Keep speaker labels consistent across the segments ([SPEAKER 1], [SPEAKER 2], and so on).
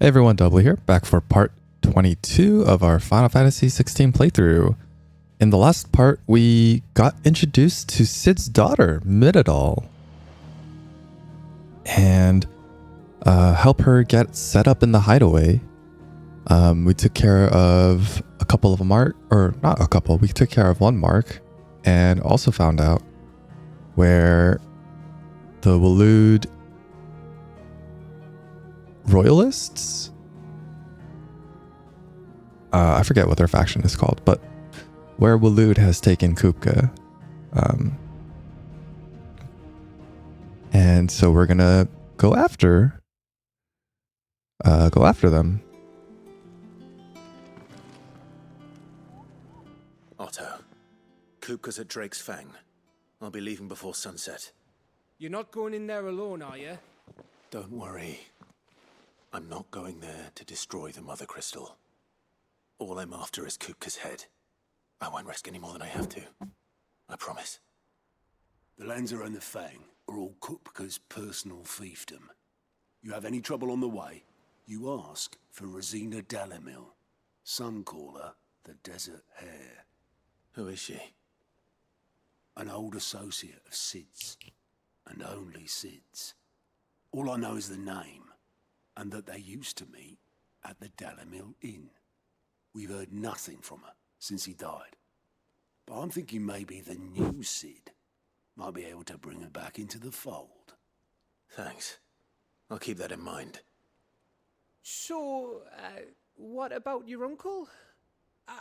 [SPEAKER 1] Hey everyone, Double here, back for part 22 of our Final Fantasy 16 playthrough. In the last part, we got introduced to Cid's daughter, Midadal, and help her get set up in the hideaway. We took care of a couple of we took care of one mark, and also found out where the Waloed Royalists? I forget what their faction is called, but where Waloed has taken Kupka. And so we're gonna go after them.
[SPEAKER 2] Otto, Kupka's at Drake's Fang. I'll be leaving before sunset.
[SPEAKER 3] You're not going in there alone, are you?
[SPEAKER 2] Don't worry. I'm not going there to destroy the Mother Crystal. All I'm after is Kupka's head. I won't risk any more than I have to. I promise.
[SPEAKER 4] The Lancer and the Fang are all Kupka's personal fiefdom. You have any trouble on the way, you ask for Rosina Dalimil. Some call her the Desert Hare.
[SPEAKER 2] Who is she?
[SPEAKER 4] An old associate of Cid's, and only Cid's. All I know is the name, and that they used to meet at the Dalimil Inn. We've heard nothing from her since he died. But I'm thinking maybe the new Cid might be able to bring her back into the fold.
[SPEAKER 2] Thanks. I'll keep that in mind.
[SPEAKER 3] So, what about your uncle?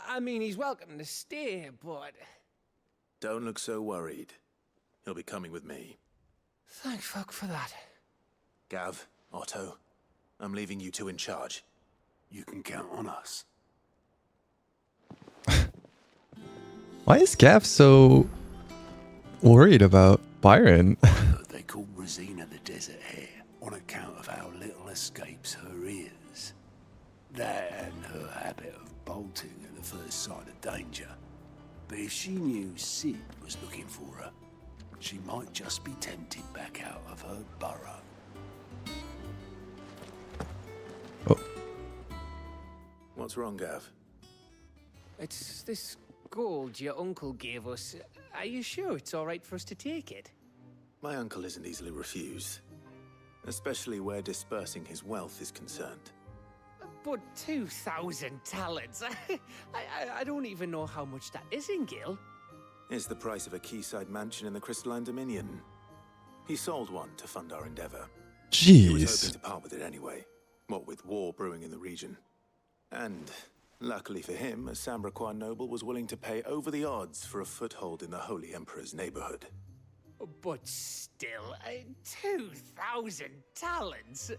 [SPEAKER 3] I mean, he's welcome to stay, but...
[SPEAKER 2] Don't look so worried. He'll be coming with me.
[SPEAKER 3] Thank fuck for that.
[SPEAKER 2] Gav, Otto, I'm leaving you two in charge.
[SPEAKER 4] You can count on us.
[SPEAKER 1] Why is Gav so worried about Byron?
[SPEAKER 4] They call Rosina the Desert Hare on account of how little escapes her ears. That and her habit of bolting at the first sign of danger. But if she knew Cid was looking for her, she might just be tempted back out of her burrow.
[SPEAKER 1] Oh.
[SPEAKER 2] What's wrong, Gav?
[SPEAKER 3] It's this gold your uncle gave us. Are you sure it's all right for us to take it?
[SPEAKER 2] My uncle isn't easily refused, especially where dispersing his wealth is concerned.
[SPEAKER 3] But 2,000 talents. I don't even know how much that is in Gil.
[SPEAKER 2] It's the price of a quayside mansion in the Crystalline Dominion. He sold one to fund our endeavor. He was
[SPEAKER 1] Jeez.
[SPEAKER 2] hoping to part with it anyway, what with war brewing in the region. And luckily for him, a Sambraquan noble was willing to pay over the odds for a foothold in the Holy Emperor's neighborhood.
[SPEAKER 3] But still, 2,000 talents?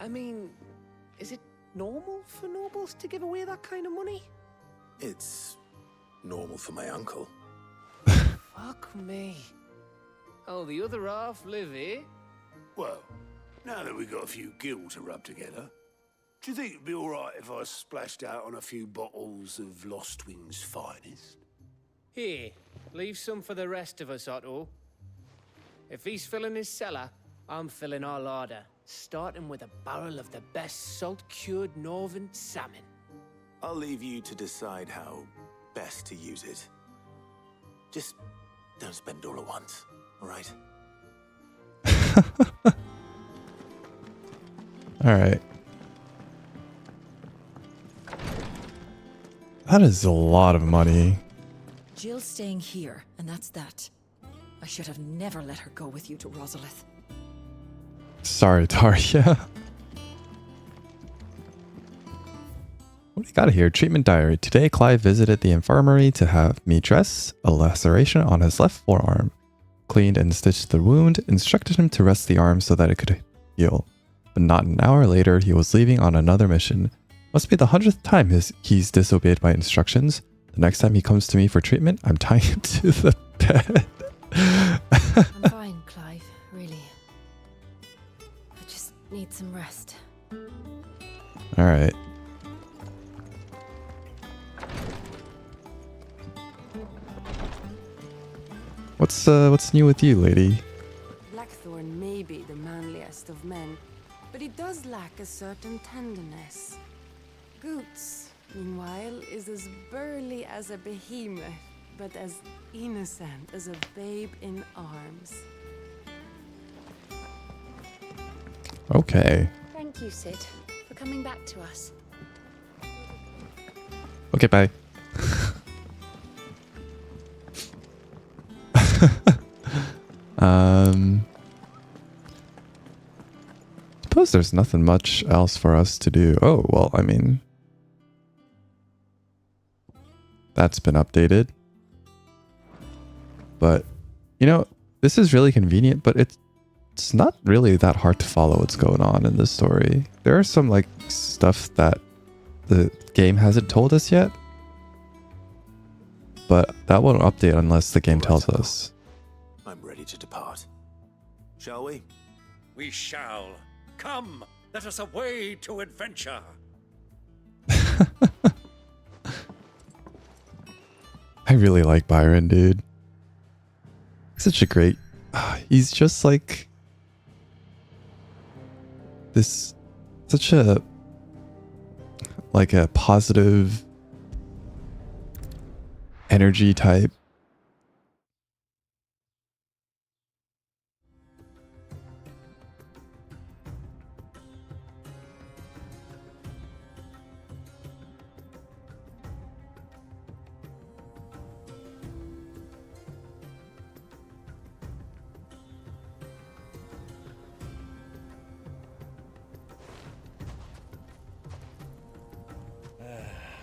[SPEAKER 3] I mean, is it normal for nobles to give away that kind of money?
[SPEAKER 2] It's normal for my uncle.
[SPEAKER 3] Fuck me. Oh, the other half live, eh?
[SPEAKER 4] Well, now that we've got a few gil to rub together, do you think it'd be all right if I splashed out on a few bottles of Lost Wing's finest?
[SPEAKER 3] Here, leave some for the rest of us, Otto. If he's filling his cellar, I'm filling our larder, starting with a barrel of the best salt-cured northern salmon.
[SPEAKER 2] I'll leave you to decide how best to use it. Just don't spend all at once, all right?
[SPEAKER 1] All right. That is a lot of money.
[SPEAKER 5] Jill's staying here, and that's that. I should have never let her go with you to Rosalith.
[SPEAKER 1] Sorry, Taria. What do you got here? Treatment diary. Today, Clive visited the infirmary to have me dress a laceration on his left forearm. Cleaned and stitched the wound, instructed him to rest the arm so that it could heal. But not an hour later, he was leaving on another mission. Must be the 100th time he's disobeyed my instructions. The next time he comes to me for treatment, I'm tying him to the bed.
[SPEAKER 6] I'm fine, Clive, really. I just need some rest.
[SPEAKER 1] Alright. What's new with you, lady?
[SPEAKER 6] Blackthorn may be the manliest of men, but he
[SPEAKER 7] does lack a certain tenderness. Goots, meanwhile, is as burly as a behemoth, but as innocent as a babe in arms.
[SPEAKER 1] Okay.
[SPEAKER 6] Thank you, Sid, for coming back to us.
[SPEAKER 1] Okay, bye. Suppose there's nothing much else for us to do. Oh, well, I mean, that's been updated. But, you know, this is really convenient, but it's not really that hard to follow what's going on in this story. There are some, like, stuff that the game hasn't told us yet. But that won't update unless the game tells us.
[SPEAKER 2] I'm ready to depart. Shall we?
[SPEAKER 8] We shall. Come, let us away to adventure.
[SPEAKER 1] I really like Byron, dude. Such a great... he's just like... this... such a... like a positive... energy type.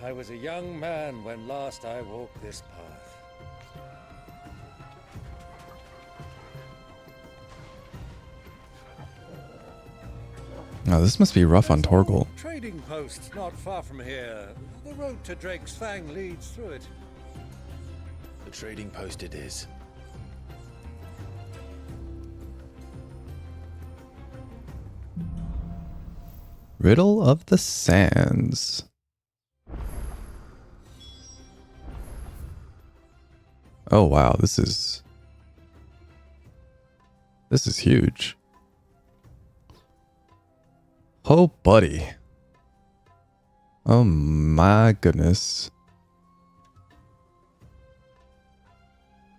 [SPEAKER 8] I was a young man when last I walked this path.
[SPEAKER 1] Now this must be rough on Torgal.
[SPEAKER 8] Trading post not far from here. The road to Drake's Fang leads through it.
[SPEAKER 2] The trading post it is.
[SPEAKER 1] Riddle of the Sands. Oh wow, this is huge. Oh buddy. Oh my goodness.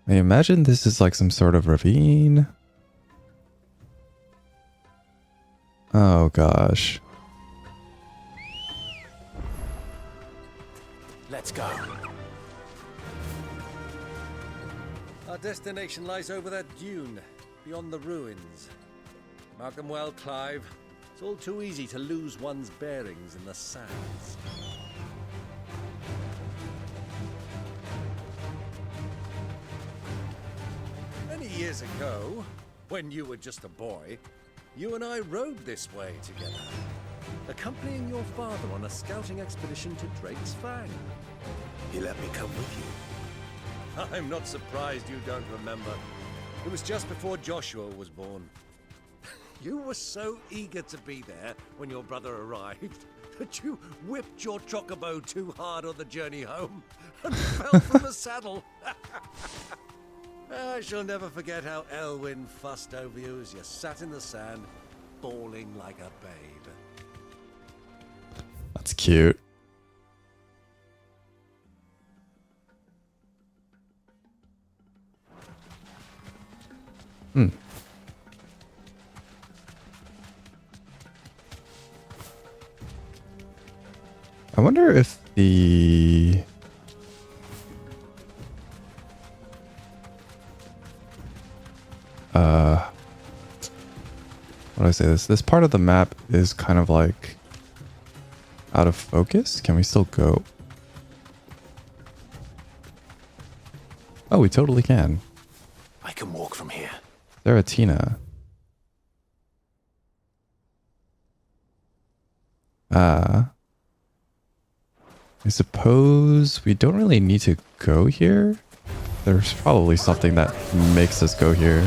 [SPEAKER 1] I imagine this is like some sort of ravine. Oh gosh.
[SPEAKER 2] Let's go.
[SPEAKER 8] Our destination lies over that dune, beyond the ruins. Mark them well, Clive. It's all too easy to lose one's bearings in the sands. Many years ago, when you were just a boy, you and I rode this way together, accompanying your father on a scouting expedition to Drake's Fang.
[SPEAKER 2] He let me come with you.
[SPEAKER 8] I'm not surprised you don't remember. It was just before Joshua was born. You were so eager to be there when your brother arrived that you whipped your chocobo too hard on the journey home and fell from the saddle. I shall never forget how Elwyn fussed over you as you sat in the sand, bawling like a babe.
[SPEAKER 1] That's cute. I wonder if the... how do I say this? This part of the map is kind of like out of focus. Can we still go? Oh, we totally can.
[SPEAKER 2] I can walk from here.
[SPEAKER 1] Theratina. I suppose we don't really need to go here. There's probably something that makes us go here.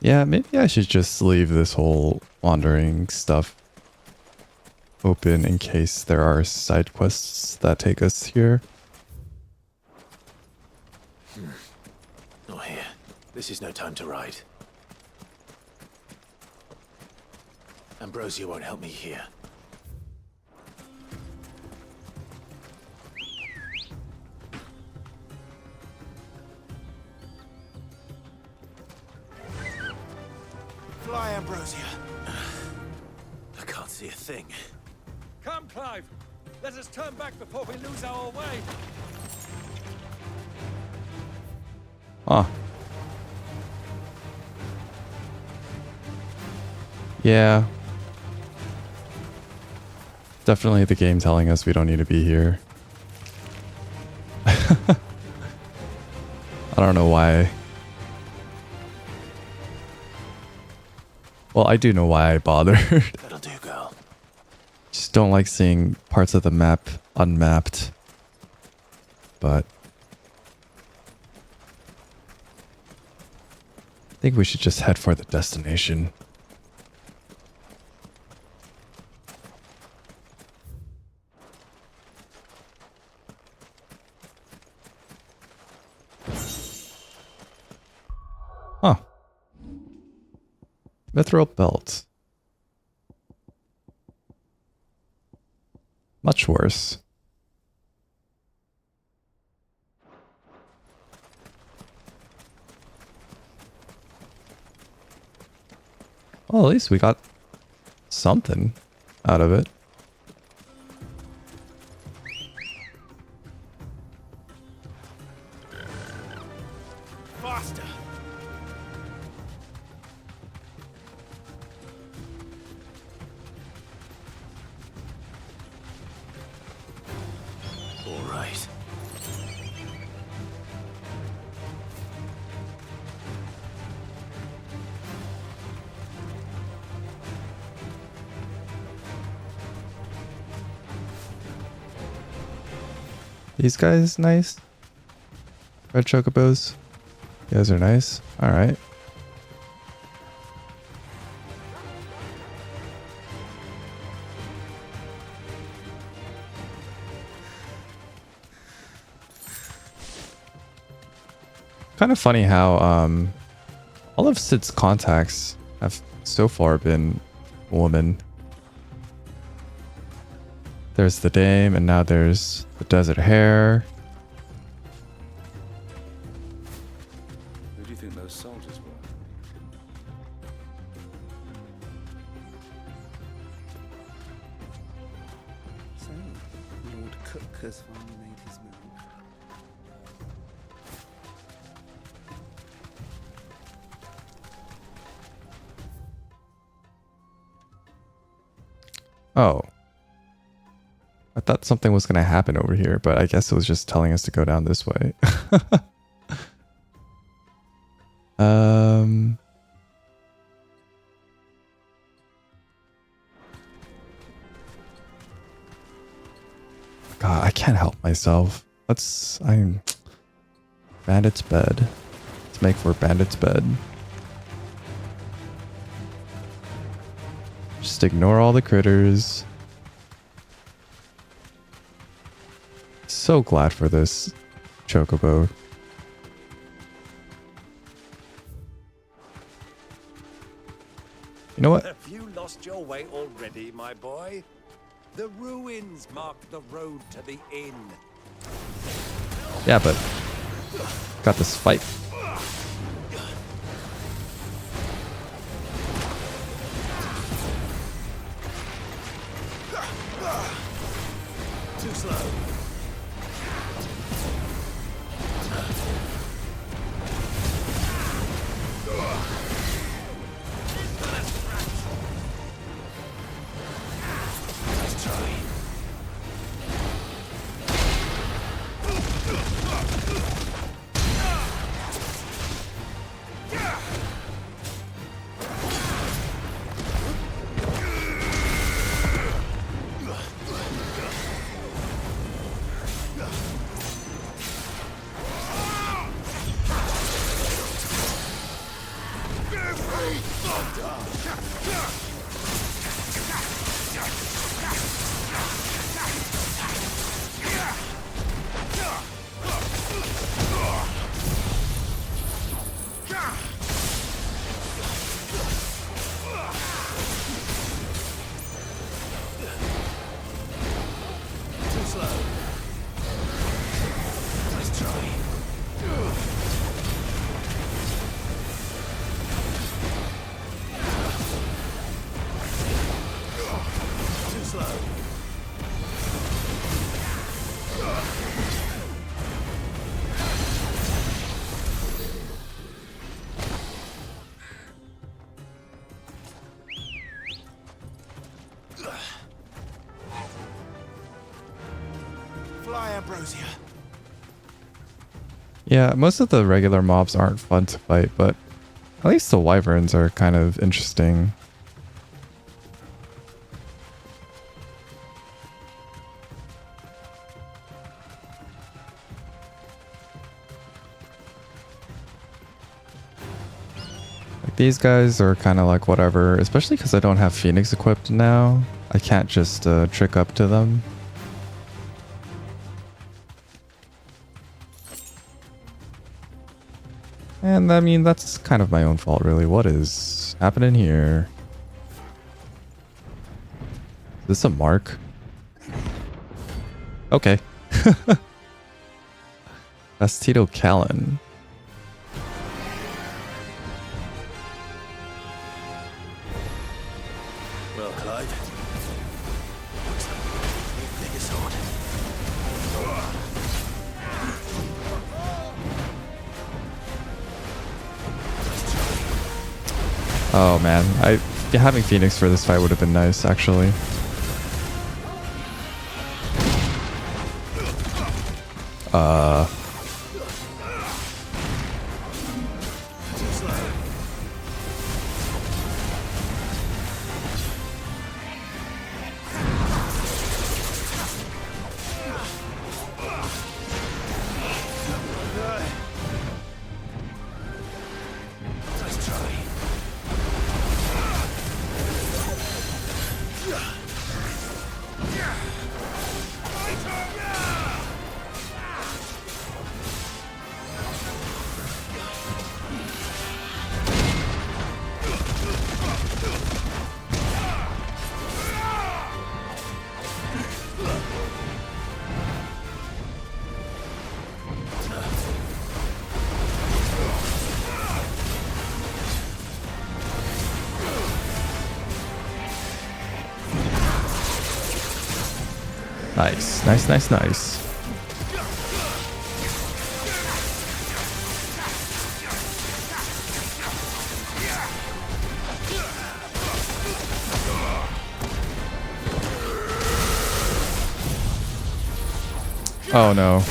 [SPEAKER 1] Yeah, maybe I should just leave this whole wandering stuff open in case there are side quests that take us here.
[SPEAKER 2] Not here. This is no time to ride. Ambrosia won't help me here. Fly, Ambrosia. I can't see a thing.
[SPEAKER 8] Come, Clive! Let us turn back before we lose our way!
[SPEAKER 1] Huh. Yeah. Definitely the game telling us we don't need to be here. I don't know why. Well, I do know why I bothered.
[SPEAKER 2] That'll do, girl.
[SPEAKER 1] Just don't like seeing parts of the map unmapped. But I think we should just head for the destination. Huh. Mithril belt. Much worse. Well, at least we got something out of it.
[SPEAKER 2] Faster! All right.
[SPEAKER 1] These guys nice. Red chocobos. You guys are nice. All right. Kind of funny how all of Sid's contacts have so far been women. There's the Dame, and now there's the Desert Hare.
[SPEAKER 9] Who do you think those soldiers were?
[SPEAKER 10] So, Lord Cook has finally made his move.
[SPEAKER 1] Oh. I thought something was going to happen over here, but I guess it was just telling us to go down this way. God, I can't help myself. Bandit's bed. Let's make for Bandit's bed. Just ignore all the critters. So glad for this chocobo. You know what?
[SPEAKER 8] Have you lost your way already, my boy? The ruins mark the road to the inn.
[SPEAKER 1] Yeah, but got this fight.
[SPEAKER 2] Too slow. Let's try.
[SPEAKER 1] Yeah, most of the regular mobs aren't fun to fight, but at least the wyverns are kind of interesting. Like these guys are kind of like whatever, especially because I don't have Phoenix equipped now. I can't just trick up to them. And I mean, that's kind of my own fault, really. What is happening here? Is this a mark? Okay. Fastitocalon.
[SPEAKER 2] Well, Clive. Looks like the biggest sword.
[SPEAKER 1] Oh man, having Phoenix for this fight would have been nice, actually. Nice, nice, nice, nice. Oh no.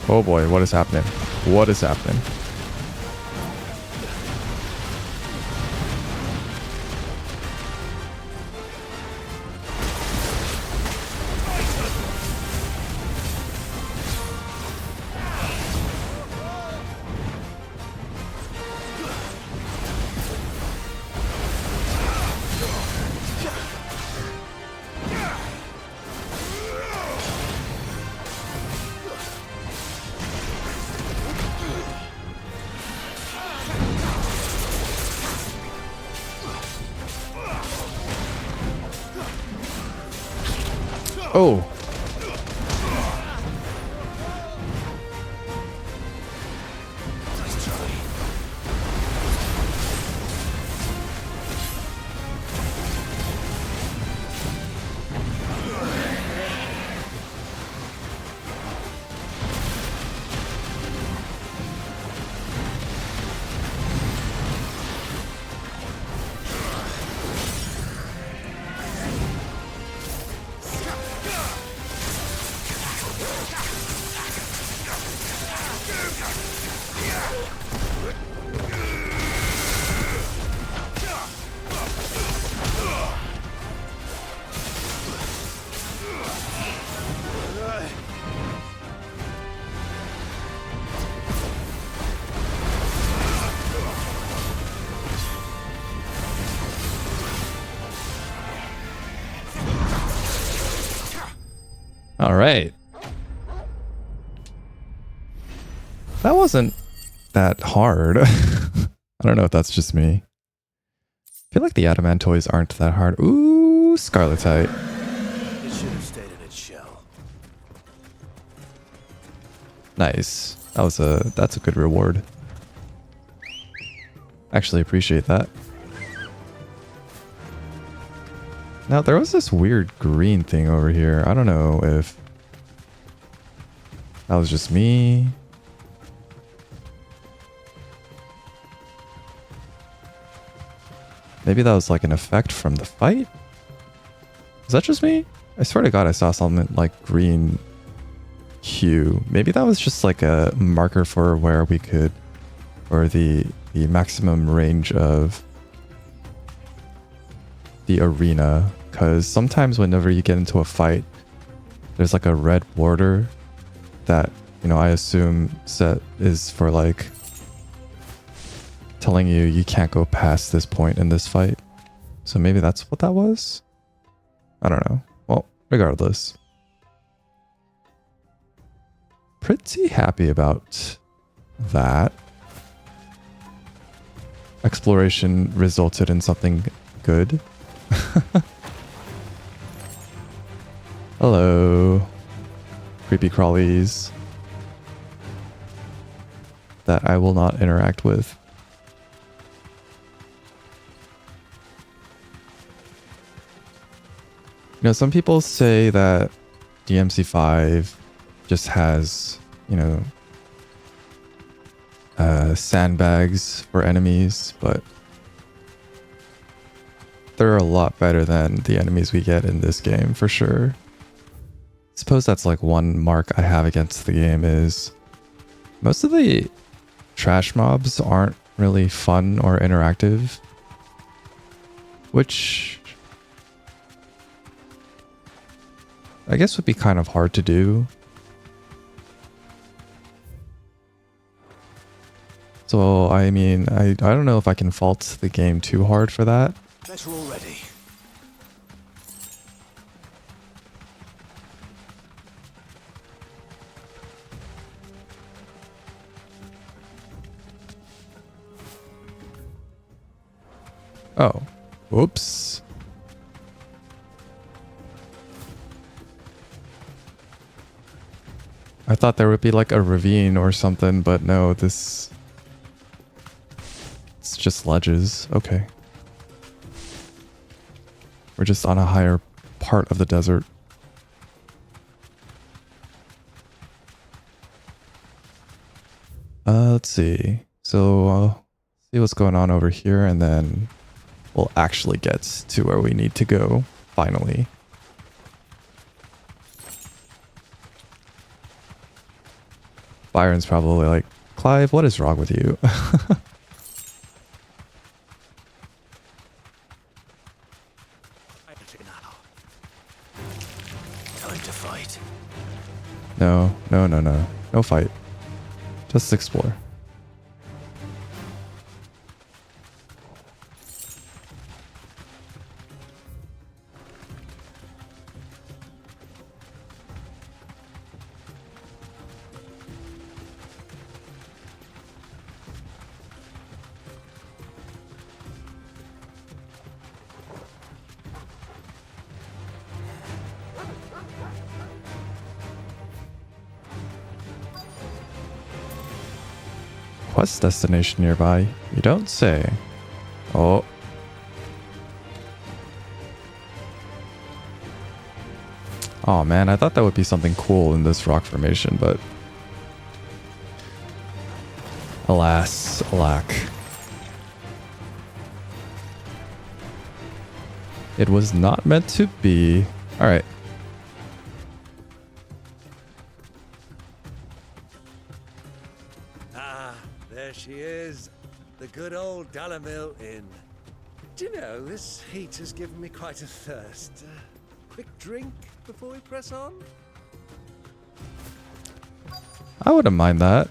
[SPEAKER 1] Oh boy, what is happening? What is happening? Oh. All right. That wasn't that hard. I don't know if that's just me. I feel like the adamantoids aren't that hard. Ooh, Scarletite.
[SPEAKER 2] It should have stayed in its shell.
[SPEAKER 1] Nice. That's a good reward. Actually appreciate that. Now there was this weird green thing over here. I don't know if that was just me. Maybe that was like an effect from the fight? Is that just me? I swear to God I saw something like green hue. Maybe that was just like a marker for where we could, or the maximum range of the arena. Because sometimes whenever you get into a fight, there's like a red border that, you know, I assume set is for like telling you you can't go past this point in this fight. So maybe that's what that was? I don't know. Well, regardless. Pretty happy about that. Exploration resulted in something good. Hello. Creepy crawlies that I will not interact with. You know, some people say that DMC5 just has, you know, sandbags for enemies, but they're a lot better than the enemies we get in this game, for sure. I suppose that's like one mark I have against the game is most of the trash mobs aren't really fun or interactive, which I guess would be kind of hard to do. So, I mean, I don't know if I can fault the game too hard for that.
[SPEAKER 2] Better already.
[SPEAKER 1] Oh. Whoops. I thought there would be like a ravine or something, but no, it's just ledges. Okay. We're just on a higher part of the desert. Let's see. So, see what's going on over here, and then we'll actually get to where we need to go, finally. Byron's probably like, Clive, what is wrong with you?
[SPEAKER 2] Time to fight.
[SPEAKER 1] No, no, no, no. No fight. Just explore. Quest destination nearby? You don't say. Oh. Oh man, I thought that would be something cool in this rock formation, but alas, alack. It was not meant to be. Alright.
[SPEAKER 8] There she is, the good old Dalimil Inn. Do you know, this heat has given me quite a thirst. Quick drink before we press on?
[SPEAKER 1] I wouldn't mind that.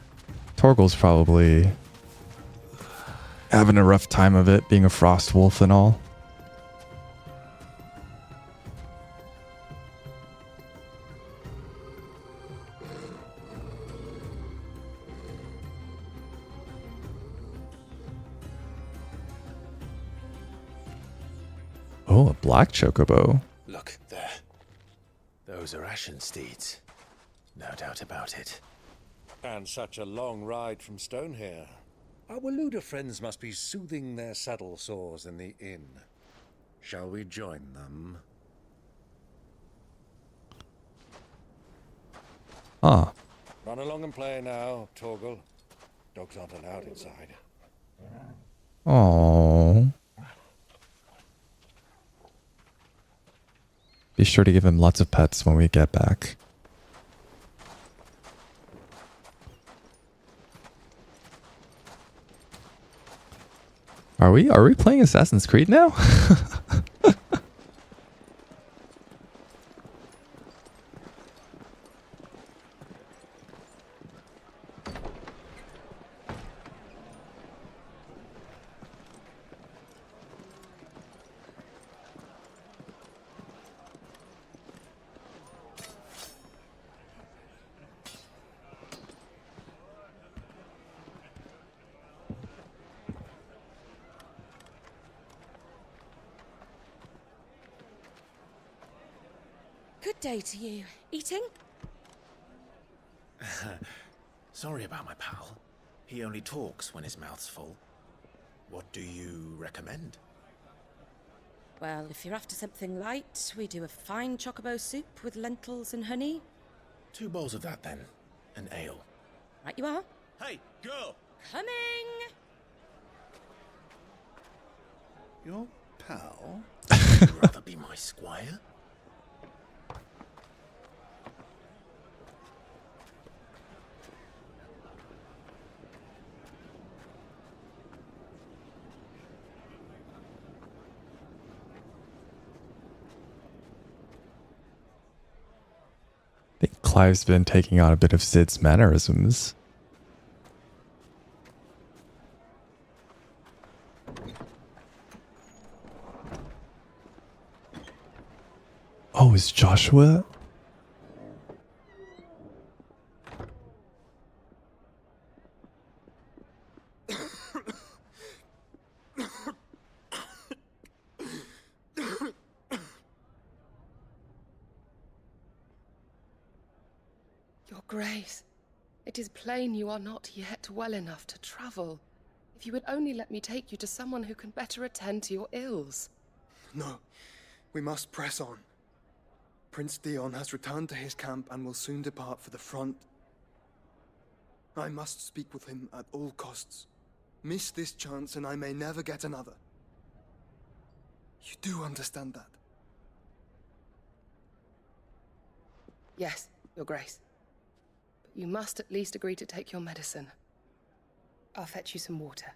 [SPEAKER 1] Torgal's probably having a rough time of it, being a frost wolf and all. Oh, a black chocobo.
[SPEAKER 2] Look, there. Those are Ashen steeds. No doubt about it.
[SPEAKER 8] And such a long ride from Stonehare. Our Waluda friends must be soothing their saddle sores in the inn. Shall we join them?
[SPEAKER 1] Ah.
[SPEAKER 8] Run along and play now, Torgal. Dogs aren't allowed inside.
[SPEAKER 1] Oh. Be sure to give him lots of pets when we get back. Are we playing Assassin's Creed now?
[SPEAKER 6] Good day to you. Eating?
[SPEAKER 2] Sorry about my pal. He only talks when his mouth's full. What do you recommend?
[SPEAKER 6] Well, if you're after something light, we do a fine chocobo soup with lentils and honey.
[SPEAKER 2] 2 bowls of that then. An ale.
[SPEAKER 6] Right you are.
[SPEAKER 2] Hey, girl!
[SPEAKER 6] Coming!
[SPEAKER 10] Your pal?
[SPEAKER 2] Would you rather be my squire?
[SPEAKER 1] I think Clive's been taking on a bit of Sid's mannerisms. Oh, is Joshua?
[SPEAKER 11] Your Grace, it is plain you are not yet well enough to travel. If you would only let me take you to someone who can better attend to your ills.
[SPEAKER 12] No, we must press on. Prince Dion has returned to his camp and will soon depart for the front. I must speak with him at all costs. Miss this chance and I may never get another. You do understand that?
[SPEAKER 11] Yes, Your Grace. But you must at least agree to take your medicine. I'll fetch you some water.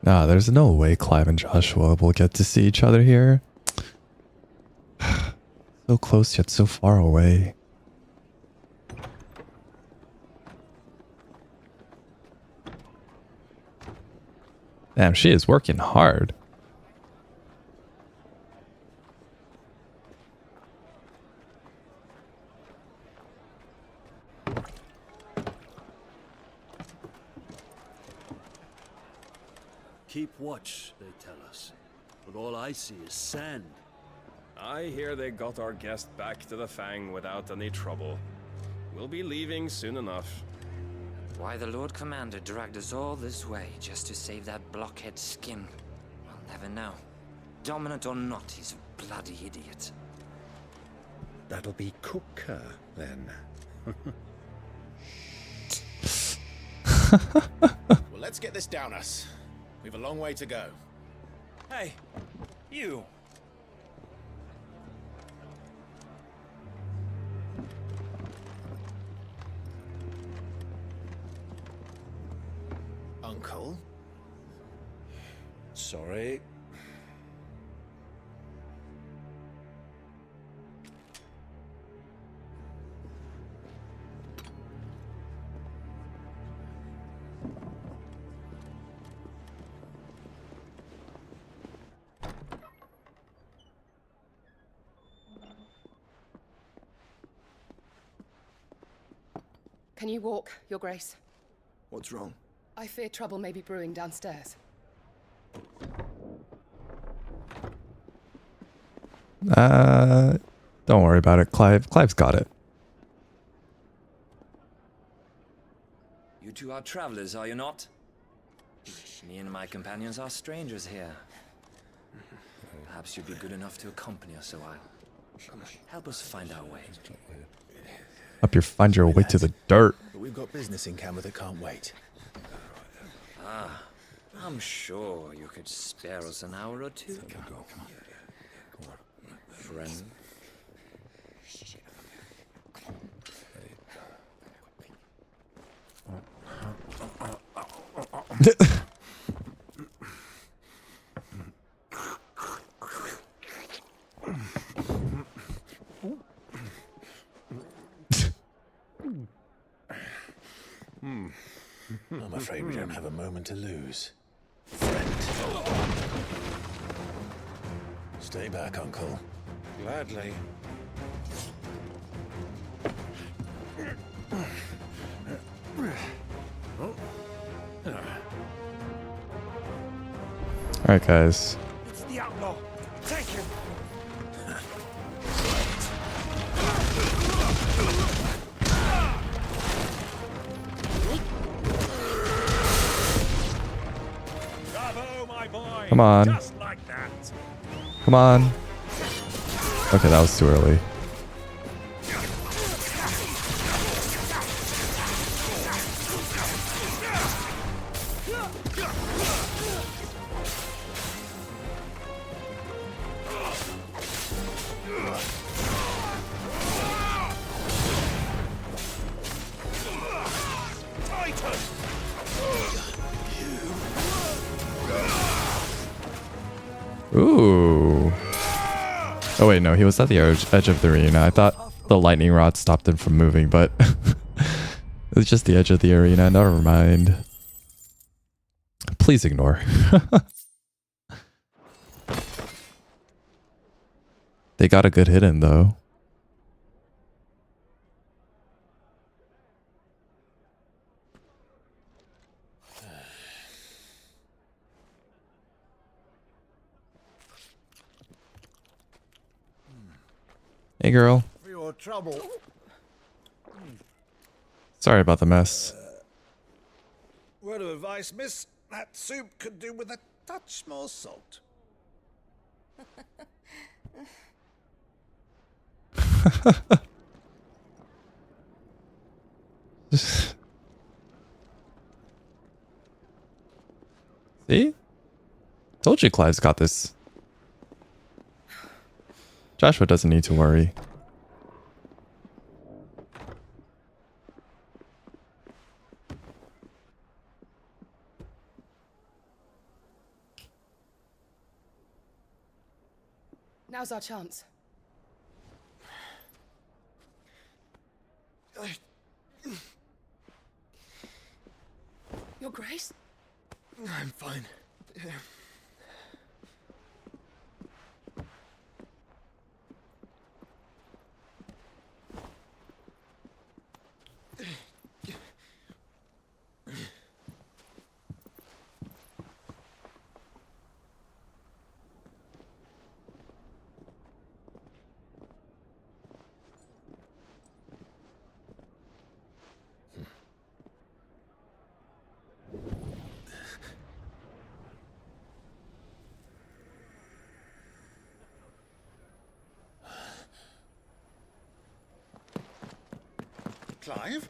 [SPEAKER 1] Nah, there's no way Clive and Joshua will get to see each other here. So close yet so far away. Damn, she is working hard.
[SPEAKER 13] Keep watch, they tell us. But all I see is sand.
[SPEAKER 9] I hear they got our guest back to the Fang without any trouble. We'll be leaving soon enough.
[SPEAKER 14] Why the Lord Commander dragged us all this way just to save that blockhead skin, we'll never know. Dominant or not, he's a bloody idiot.
[SPEAKER 8] That'll be Cooker, then.
[SPEAKER 2] Well, let's get this down us. We've a long way to go.
[SPEAKER 15] Hey, you.
[SPEAKER 2] Uncle?
[SPEAKER 8] Sorry.
[SPEAKER 11] Can you walk, Your Grace?
[SPEAKER 12] What's wrong?
[SPEAKER 11] I fear trouble may be brewing downstairs.
[SPEAKER 1] Don't worry about it, Clive. Clive's got it.
[SPEAKER 14] You two are travelers, are you not? Me and my companions are strangers here. Perhaps you'd be good enough to accompany us a while. Help us find our way.
[SPEAKER 1] Help you find your way to the dirt.
[SPEAKER 2] But we've got business in camera that can't wait.
[SPEAKER 14] Ah, I'm sure you could spare us an hour or two. Friend.
[SPEAKER 2] I'm afraid we don't have a moment to lose. Stay back, Uncle.
[SPEAKER 8] Gladly.
[SPEAKER 1] Alright, guys.
[SPEAKER 15] It's the outlaw. Take him. Bravo, my boy.
[SPEAKER 1] Come on.
[SPEAKER 15] Just like that.
[SPEAKER 1] Come on. Okay, that was too early. Ooh. Oh wait, no, he was at the edge of the arena. I thought the lightning rod stopped him from moving, but it was just the edge of the arena. Never mind. Please ignore. They got a good hit in though. Hey girl.
[SPEAKER 8] For your trouble.
[SPEAKER 1] Sorry about the mess.
[SPEAKER 8] Word of advice, miss. That soup could do with a touch more salt.
[SPEAKER 1] See? Told you Clive's got this. Joshua doesn't need to worry.
[SPEAKER 11] Now's our chance. Your Grace?
[SPEAKER 12] I'm fine.
[SPEAKER 8] Clive?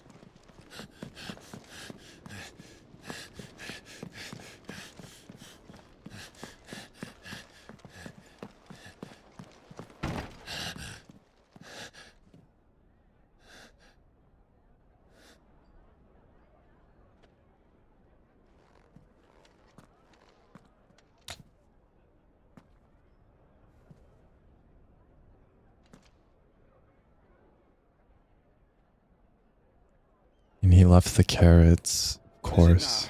[SPEAKER 1] And he left the carrots, of course.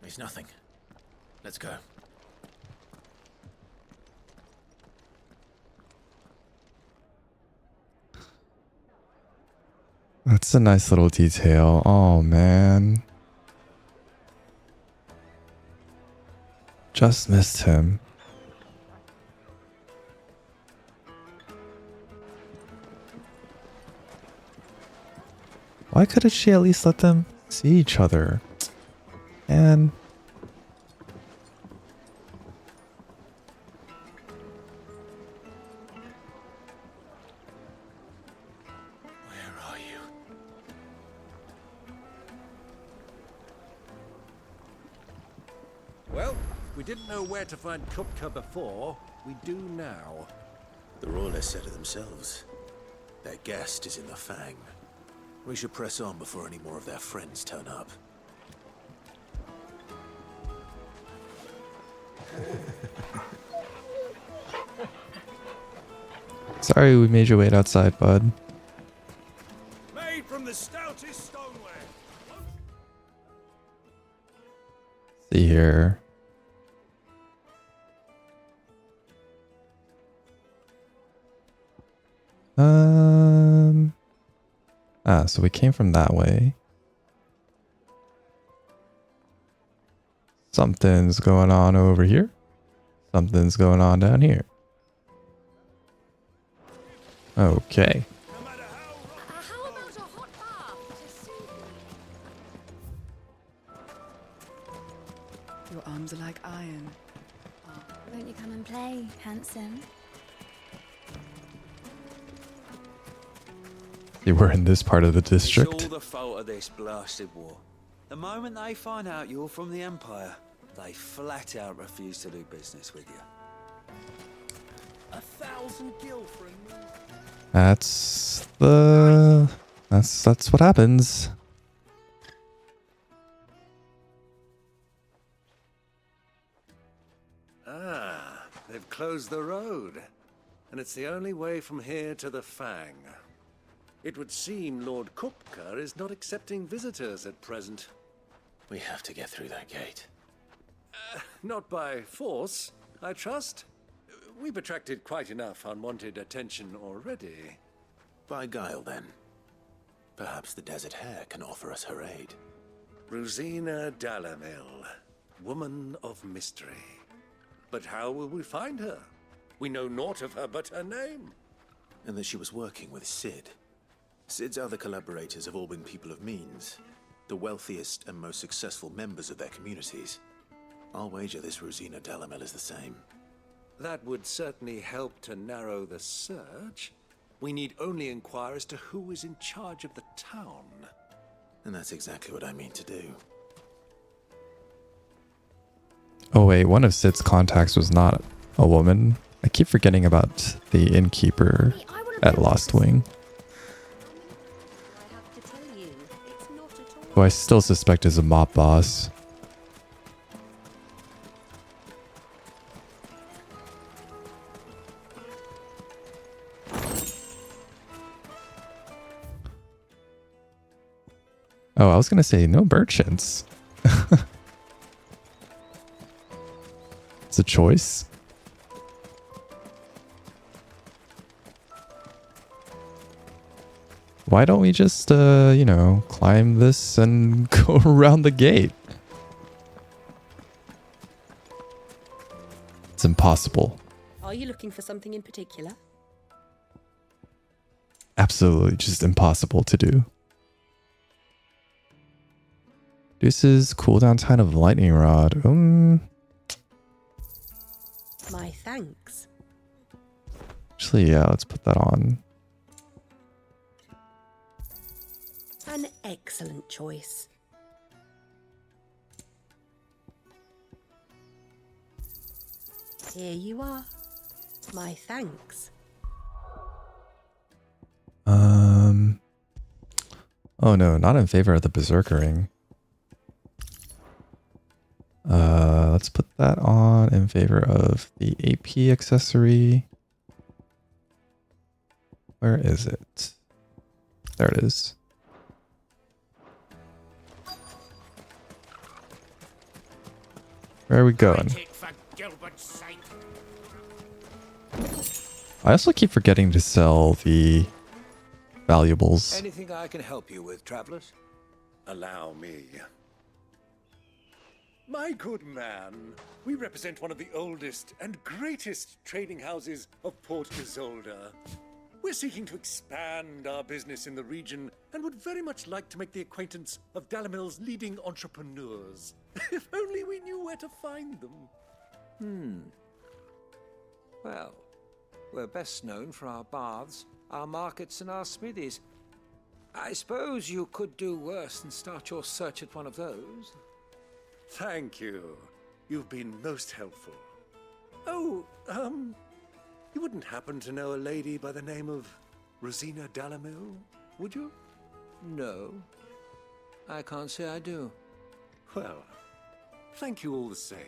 [SPEAKER 2] It's nothing. Let's go.
[SPEAKER 1] That's a nice little detail. Oh, man. Just missed him. Why couldn't she at least let them see each other? And
[SPEAKER 2] Where are you?
[SPEAKER 8] Well, we didn't know where to find Kupka before. We do now.
[SPEAKER 2] The Royalists said it themselves. Their guest is in the Fang. We should press on before any more of their friends turn up.
[SPEAKER 1] sorry we made you wait outside, bud.
[SPEAKER 15] Made from the stoutest stoneware.
[SPEAKER 1] See here. So we came from that way. Something's going on over here. Something's going on down here. Okay.
[SPEAKER 5] How about a hot bath to soothe me?
[SPEAKER 16] Your arms are like iron.
[SPEAKER 17] Won't you come and play, handsome?
[SPEAKER 1] You were in this part of the
[SPEAKER 10] It's
[SPEAKER 1] district.
[SPEAKER 10] all the fault of this blasted war. The moment they find out you're from the Empire, they flat out refuse to do business with you.
[SPEAKER 15] 1,000 gil for a new...
[SPEAKER 1] That's what happens.
[SPEAKER 8] Ah, they've closed the road. And it's the only way from here to the Fang. It would seem Lord Kupka is not accepting visitors at present.
[SPEAKER 2] We have to get through that gate.
[SPEAKER 8] Not by force, I trust. We've attracted quite enough unwanted attention already.
[SPEAKER 2] By guile, then. Perhaps the Desert Hare can offer us her aid.
[SPEAKER 8] Rosina Dalimil, woman of mystery. But how will we find her? We know naught of her but her name.
[SPEAKER 2] And that she was working with Sid. Sid's other collaborators have all been people of means, the wealthiest and most successful members of their communities. I'll wager this Rosina Dalimil is the same.
[SPEAKER 8] That would certainly help to narrow the search. We need only inquire as to who is in charge of the town.
[SPEAKER 2] And that's exactly what I mean to do.
[SPEAKER 1] Oh wait, one of Sid's contacts was not a woman. I keep forgetting about the innkeeper at Lost Wing, who I still suspect is a mob boss. Oh, I was gonna say no merchants. It's a choice. Why don't we just, you know, climb this and go around the gate? It's impossible.
[SPEAKER 6] Are you looking for something in particular?
[SPEAKER 1] Absolutely just impossible to do. Deuce's cooldown time of lightning rod.
[SPEAKER 6] My thanks.
[SPEAKER 1] Actually, yeah, let's put that on.
[SPEAKER 6] An excellent choice. Here you are. My thanks.
[SPEAKER 1] Oh no, not in favor of the Berserker ring. Let's put that on in favor of the AP accessory. Where is it? There it is. Where are we going? I also keep forgetting to sell the valuables.
[SPEAKER 8] Anything I can help you with, travelers? Allow me. My good man, we represent one of the oldest and greatest trading houses of Port Isolde. We're seeking to expand our business in the region and would very much like to make the acquaintance of Dalimil's leading entrepreneurs. If only we knew where to find them.
[SPEAKER 16] Well, we're best known for our baths, our markets, and our smithies. I suppose you could do worse than start your search at one of those.
[SPEAKER 8] Thank you. You've been most helpful. Oh, you wouldn't happen to know a lady by the name of Rosina Dalimil, would you?
[SPEAKER 16] No, I can't say I do.
[SPEAKER 8] Well, thank you all the same.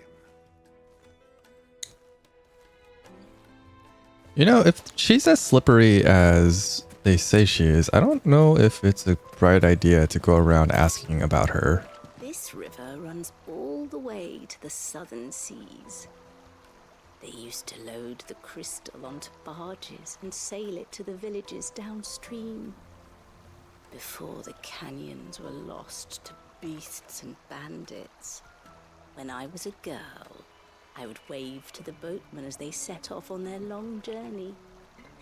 [SPEAKER 1] You know, if she's as slippery as they say she is, I don't know if it's a bright idea to go around asking about her.
[SPEAKER 18] This river runs all the way to the southern seas. They used to load the crystal onto barges and sail it to the villages downstream. Before the canyons were lost to beasts and bandits. When I was a girl, I would wave to the boatmen as they set off on their long journey,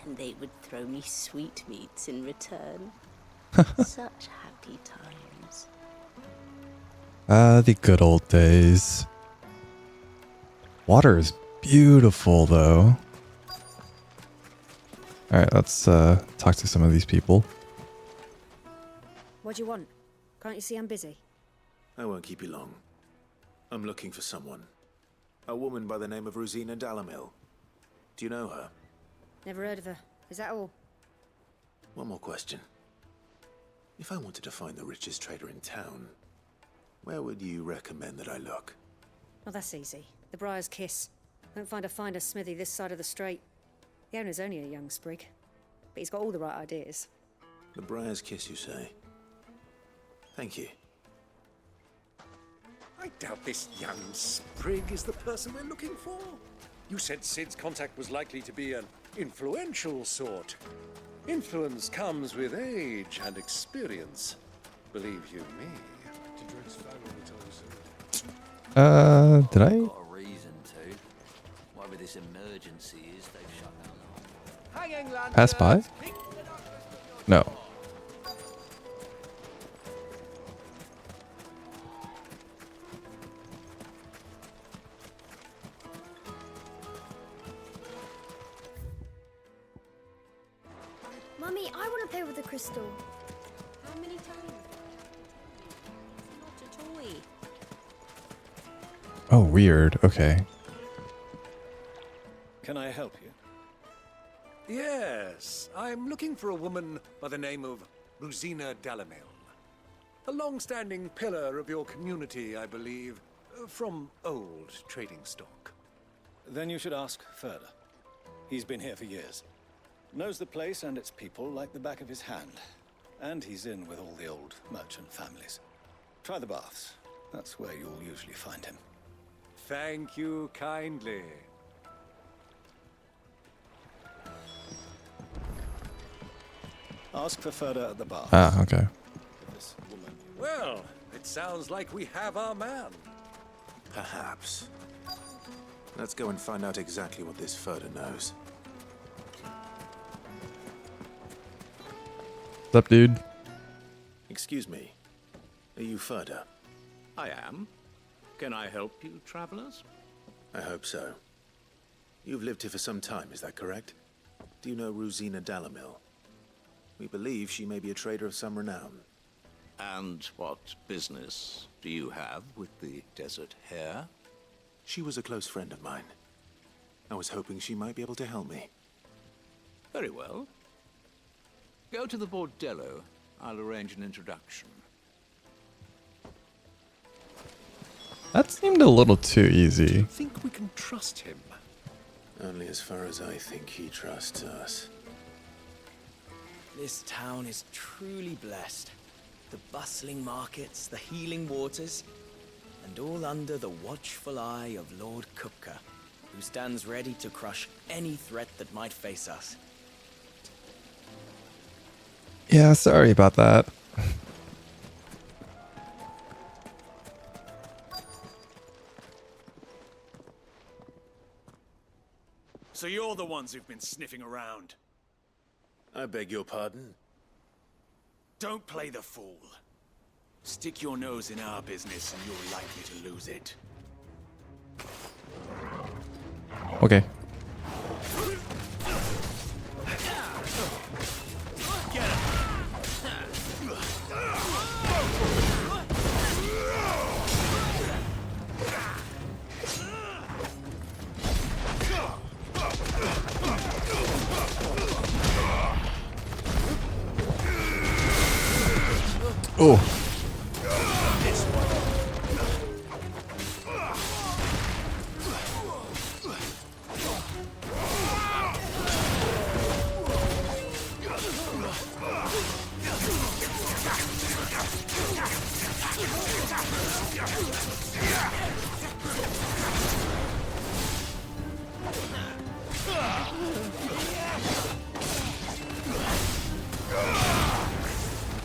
[SPEAKER 18] and they would throw me sweetmeats in return. Such happy times.
[SPEAKER 1] The good old days. Water is beautiful, though. Alright, let's talk to some of these people.
[SPEAKER 19] What do you want? Can't you see I'm busy?
[SPEAKER 2] I won't keep you long. I'm looking for someone. A woman by the name of Rosina Dalimil. Do you know her?
[SPEAKER 19] Never heard of her. Is that all?
[SPEAKER 2] One more question. If I wanted to find the richest trader in town, where would you recommend that I look?
[SPEAKER 19] Oh, that's easy. The Briar's Kiss. Won't find a finer smithy this side of the strait. The owner's only a young sprig, but he's got all the right ideas.
[SPEAKER 2] The Briar's Kiss, you say? Thank you.
[SPEAKER 8] I doubt this young sprig is the person we're looking for. You said Sid's contact was likely to be an influential sort. Influence comes with age and experience. Believe you me.
[SPEAKER 1] Did I?
[SPEAKER 10] Got a reason to. Whatever this emergency is, they've shut down.
[SPEAKER 1] Pass by? No.
[SPEAKER 17] Mummy, I want to play with the crystal.
[SPEAKER 6] How many times? It's not a toy.
[SPEAKER 1] Oh, weird. Okay.
[SPEAKER 8] Can I help you? Yes, I'm looking for a woman by the name of Rosina Dalimil. A long-standing pillar of your community, I believe, from old trading stock.
[SPEAKER 13] Then you should ask further. He's been here for years. Knows the place and its people like the back of his hand. And he's in with all the old merchant families. Try the baths. That's where you'll usually find him.
[SPEAKER 8] Thank you kindly.
[SPEAKER 13] Ask for further at the baths.
[SPEAKER 1] Ah, okay.
[SPEAKER 8] Well, it sounds like we have our man.
[SPEAKER 2] Perhaps. Let's go and find out exactly what this Furder knows.
[SPEAKER 1] What's up, dude?
[SPEAKER 2] Excuse me. Are you Furder?
[SPEAKER 20] I am. Can I help you, travelers?
[SPEAKER 2] I hope so. You've lived here for some time, is that correct? Do you know Rosina Dalimil? We believe she may be a trader of some renown.
[SPEAKER 20] And what business do you have with the Desert Hare?
[SPEAKER 2] She was a close friend of mine. I was hoping she might be able to help me.
[SPEAKER 20] Very well. Go to the bordello. I'll arrange an introduction.
[SPEAKER 1] That seemed a little too easy.
[SPEAKER 8] Think we can trust him?
[SPEAKER 2] Only as far as I think he trusts us.
[SPEAKER 21] This town is truly blessed. The bustling markets, the healing waters, and all under the watchful eye of Lord Kupka, who stands ready to crush any threat that might face us.
[SPEAKER 1] Yeah, sorry about that.
[SPEAKER 15] So you're the ones who've been sniffing around.
[SPEAKER 2] I beg your pardon?
[SPEAKER 15] Don't play the fool. Stick your nose in our business and you're likely to lose it.
[SPEAKER 1] Okay. Oh.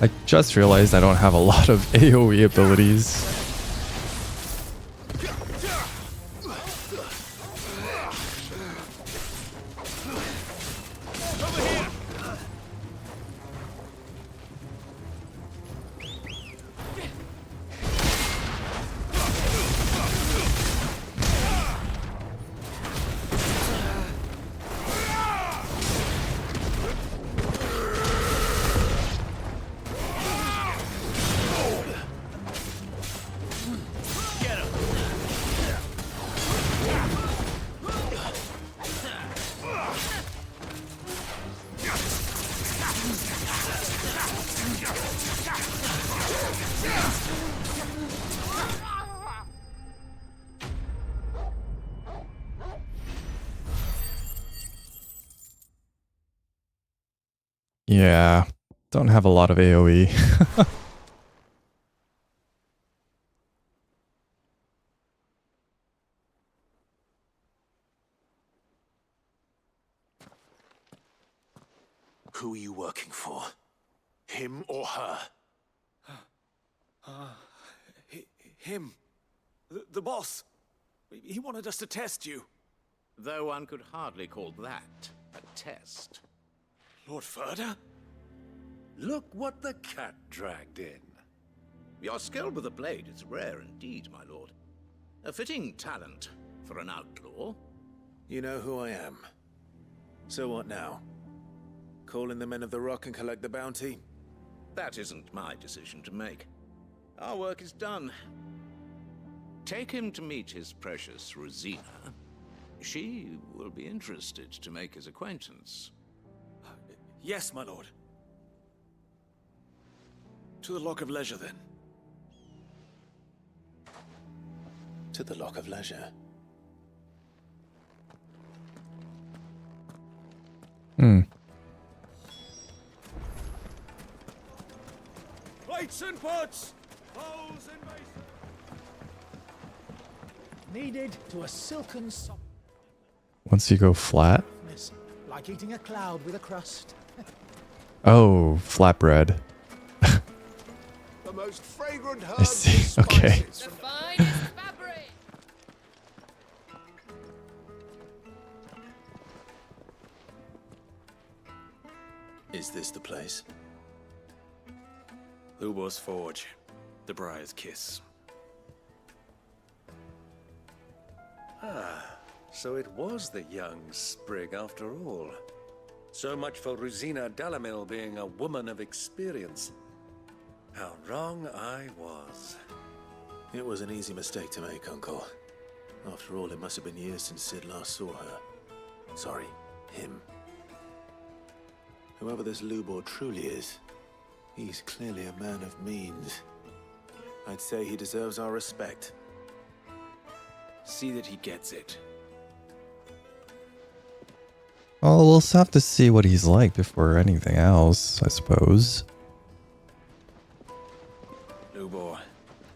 [SPEAKER 1] I just realized I don't have a lot of AoE abilities. Yeah, don't have a lot of AoE.
[SPEAKER 2] Who are you working for? Him or her?
[SPEAKER 15] Him. The boss. He wanted us to test you.
[SPEAKER 20] Though one could hardly call that a test.
[SPEAKER 15] Lord Ferda?
[SPEAKER 20] Look what the cat dragged in. Your skill with the blade is rare indeed, my lord. A fitting talent for an outlaw.
[SPEAKER 2] You know who I am. So what now? Call in the Men of the Rock and collect the bounty?
[SPEAKER 20] That isn't my decision to make. Our work is done. Take him to meet his precious Rosina. She will be interested to make his acquaintance.
[SPEAKER 15] Yes, my lord. To the Lock of Leisure, then.
[SPEAKER 2] To the Lock of Leisure.
[SPEAKER 15] Plates and pots! Bowls and basins!
[SPEAKER 4] Needed to a silken soft.
[SPEAKER 1] Once you go flat?
[SPEAKER 4] Like eating a cloud with a crust.
[SPEAKER 1] Oh, flatbread.
[SPEAKER 15] The most fragrant
[SPEAKER 1] I see. Okay.
[SPEAKER 11] The finest fabric!
[SPEAKER 2] Is this the place?
[SPEAKER 15] Hugo's Forge. The Briar's Kiss.
[SPEAKER 8] Ah, so it was the young sprig after all. So much for Rosina Dalimil being a woman of experience. How wrong I was.
[SPEAKER 2] It was an easy mistake to make, Uncle. After all, it must have been years since Sid last saw her. Sorry, him. Whoever this Lubor truly is, he's clearly a man of means. I'd say he deserves our respect.
[SPEAKER 15] See that he gets it.
[SPEAKER 1] Well, we'll have to see what he's like before anything else, I suppose.
[SPEAKER 15] Lubor,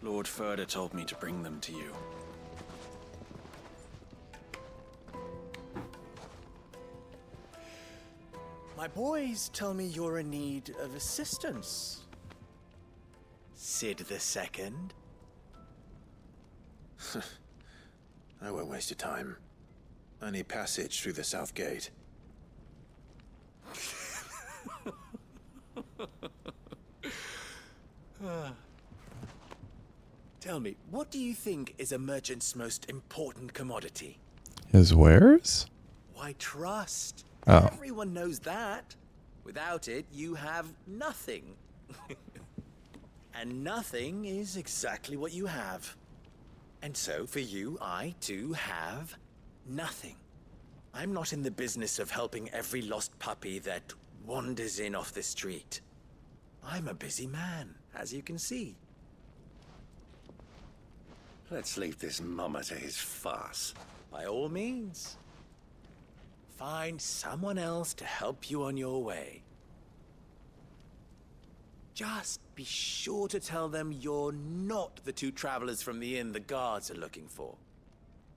[SPEAKER 15] Lord Ferda told me to bring them to you.
[SPEAKER 21] My boys tell me you're in need of assistance. Sid the Second.
[SPEAKER 2] I won't waste your time. I need passage through the south gate.
[SPEAKER 21] Tell me, what do you think is a merchant's most important commodity?
[SPEAKER 1] His wares?
[SPEAKER 21] Why, trust.
[SPEAKER 1] Oh.
[SPEAKER 21] Everyone knows that. Without it, you have nothing. And nothing is exactly what you have. And so, for you, I, too, have nothing. I'm not in the business of helping every lost puppy that wanders in off the street. I'm a busy man, as you can see.
[SPEAKER 8] Let's leave this mummer to his farce.
[SPEAKER 21] By all means. Find someone else to help you on your way. Just be sure to tell them you're not the two travelers from the inn the guards are looking for.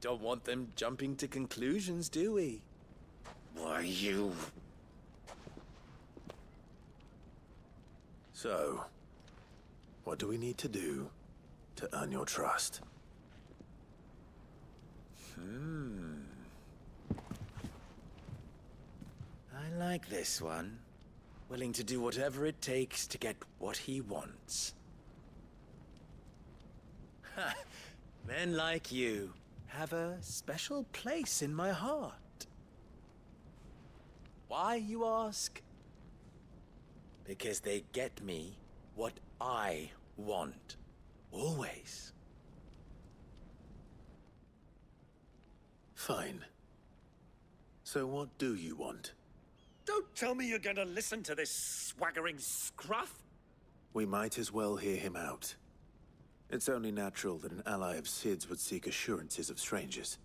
[SPEAKER 21] Don't want them jumping to conclusions, do we?
[SPEAKER 8] Why, you...
[SPEAKER 2] So, what do we need to do to earn your trust?
[SPEAKER 21] I like this one. Willing to do whatever it takes to get what he wants. Ha! Men like you have a special place in my heart. Why, you ask? Because they get me what I want. Always.
[SPEAKER 2] Fine. So what do you want?
[SPEAKER 8] Don't tell me you're going to listen to this swaggering scruff.
[SPEAKER 2] We might as well hear him out. It's only natural that an ally of Sid's would seek assurances of strangers.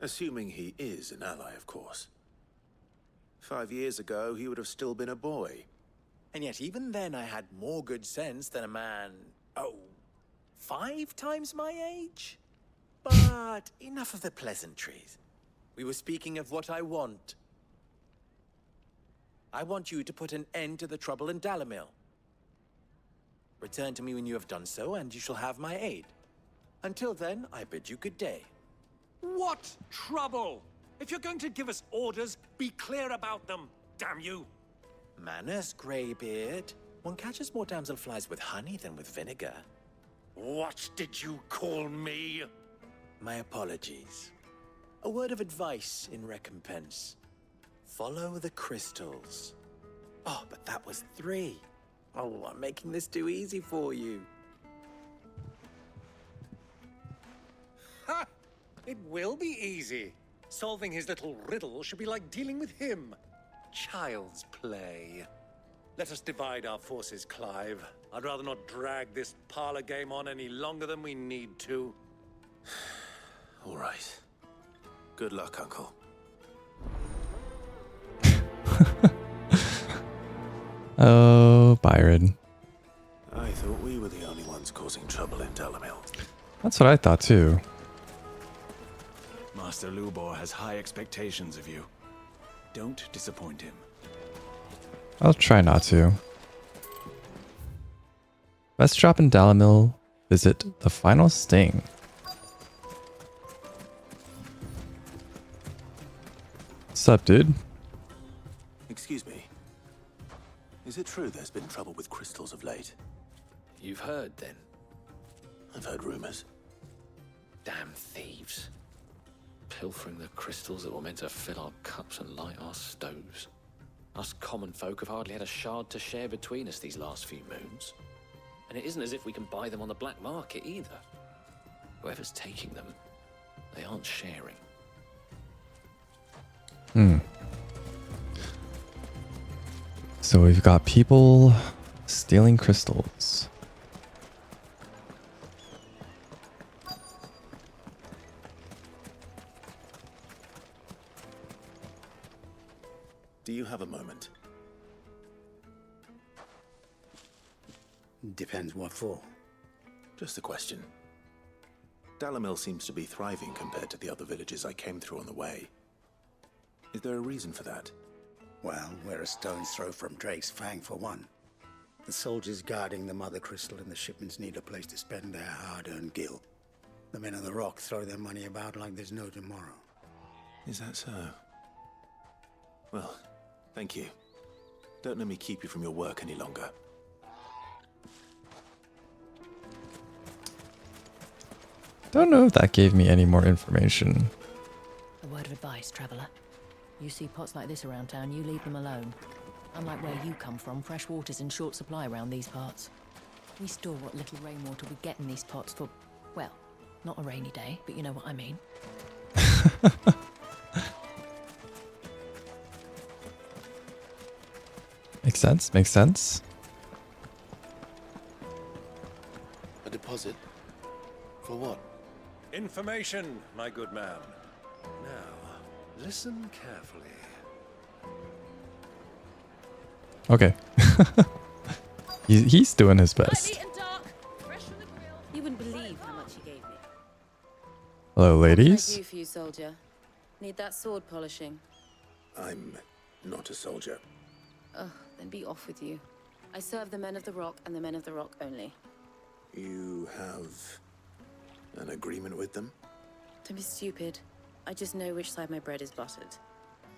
[SPEAKER 2] Assuming he is an ally, of course. 5 years ago, he would have still been a boy.
[SPEAKER 21] And yet even then I had more good sense than a man, 5 times my age? But enough of the pleasantries. We were speaking of what I want. I want you to put an end to the trouble in Dalimil. Return to me when you have done so, and you shall have my aid. Until then, I bid you good day.
[SPEAKER 8] What trouble? If you're going to give us orders, be clear about them, damn you.
[SPEAKER 21] Manners, Greybeard. One catches more damselflies with honey than with vinegar.
[SPEAKER 8] What did you call me?
[SPEAKER 21] My apologies. A word of advice in recompense. Follow the crystals. Oh, but that was 3. Oh, I'm making this too easy for you.
[SPEAKER 8] Ha! It will be easy. Solving his little riddle should be like dealing with him. Child's play. Let us divide our forces, Clive. I'd rather not drag this parlor game on any longer than we need to.
[SPEAKER 2] All right. Good luck, Uncle.
[SPEAKER 1] Oh, Byron.
[SPEAKER 2] I thought we were the only ones causing trouble in Dalimil.
[SPEAKER 1] That's what I thought too.
[SPEAKER 15] Master Lubor has high expectations of you. Don't disappoint him.
[SPEAKER 1] I'll try not to. Let's drop in Dalimil, visit the final sting. What's up, dude?
[SPEAKER 2] Excuse me. Is it true there's been trouble with crystals of late?
[SPEAKER 3] You've heard, then?
[SPEAKER 2] I've heard rumors.
[SPEAKER 3] Damn thieves. Pilfering the crystals that were meant to fill our cups and light our stoves. Us common folk have hardly had a shard to share between us these last few moons. And it isn't as if we can buy them on the black market either. Whoever's taking them, they aren't sharing.
[SPEAKER 1] So we've got people stealing crystals.
[SPEAKER 2] Do you have a moment?
[SPEAKER 22] Depends what for.
[SPEAKER 2] Just a question. Dalimil seems to be thriving compared to the other villages I came through on the way. Is there a reason for that?
[SPEAKER 7] Well, we're a stone's throw from Drake's Fang for one. The soldiers guarding the Mother Crystal and the shipments need a place to spend their hard-earned gil. The men of the Rock throw their money about like there's no tomorrow.
[SPEAKER 2] Is that so? Well, thank you. Don't let me keep you from your work any longer.
[SPEAKER 1] Don't know if that gave me any more information.
[SPEAKER 22] A word of advice, traveller. You see pots like this around town, you leave them alone. Unlike where you come from, fresh water's in short supply around these parts. We store what little rainwater we get in these pots for, well, not a rainy day, but you know what I mean.
[SPEAKER 1] Makes sense, makes sense.
[SPEAKER 2] A deposit? For what?
[SPEAKER 8] Information, my good man. Now, listen carefully.
[SPEAKER 1] Okay. he's doing his best.
[SPEAKER 6] You wouldn't believe how much he gave me.
[SPEAKER 1] Hello,
[SPEAKER 6] What can I
[SPEAKER 1] ladies.
[SPEAKER 6] do for you, soldier? Need that sword polishing?
[SPEAKER 2] I'm not a soldier.
[SPEAKER 6] Ugh, then be off with you. I serve the men of the Rock and the men of the Rock only.
[SPEAKER 2] You have an agreement with them?
[SPEAKER 6] Don't be stupid. I just know which side my bread is buttered.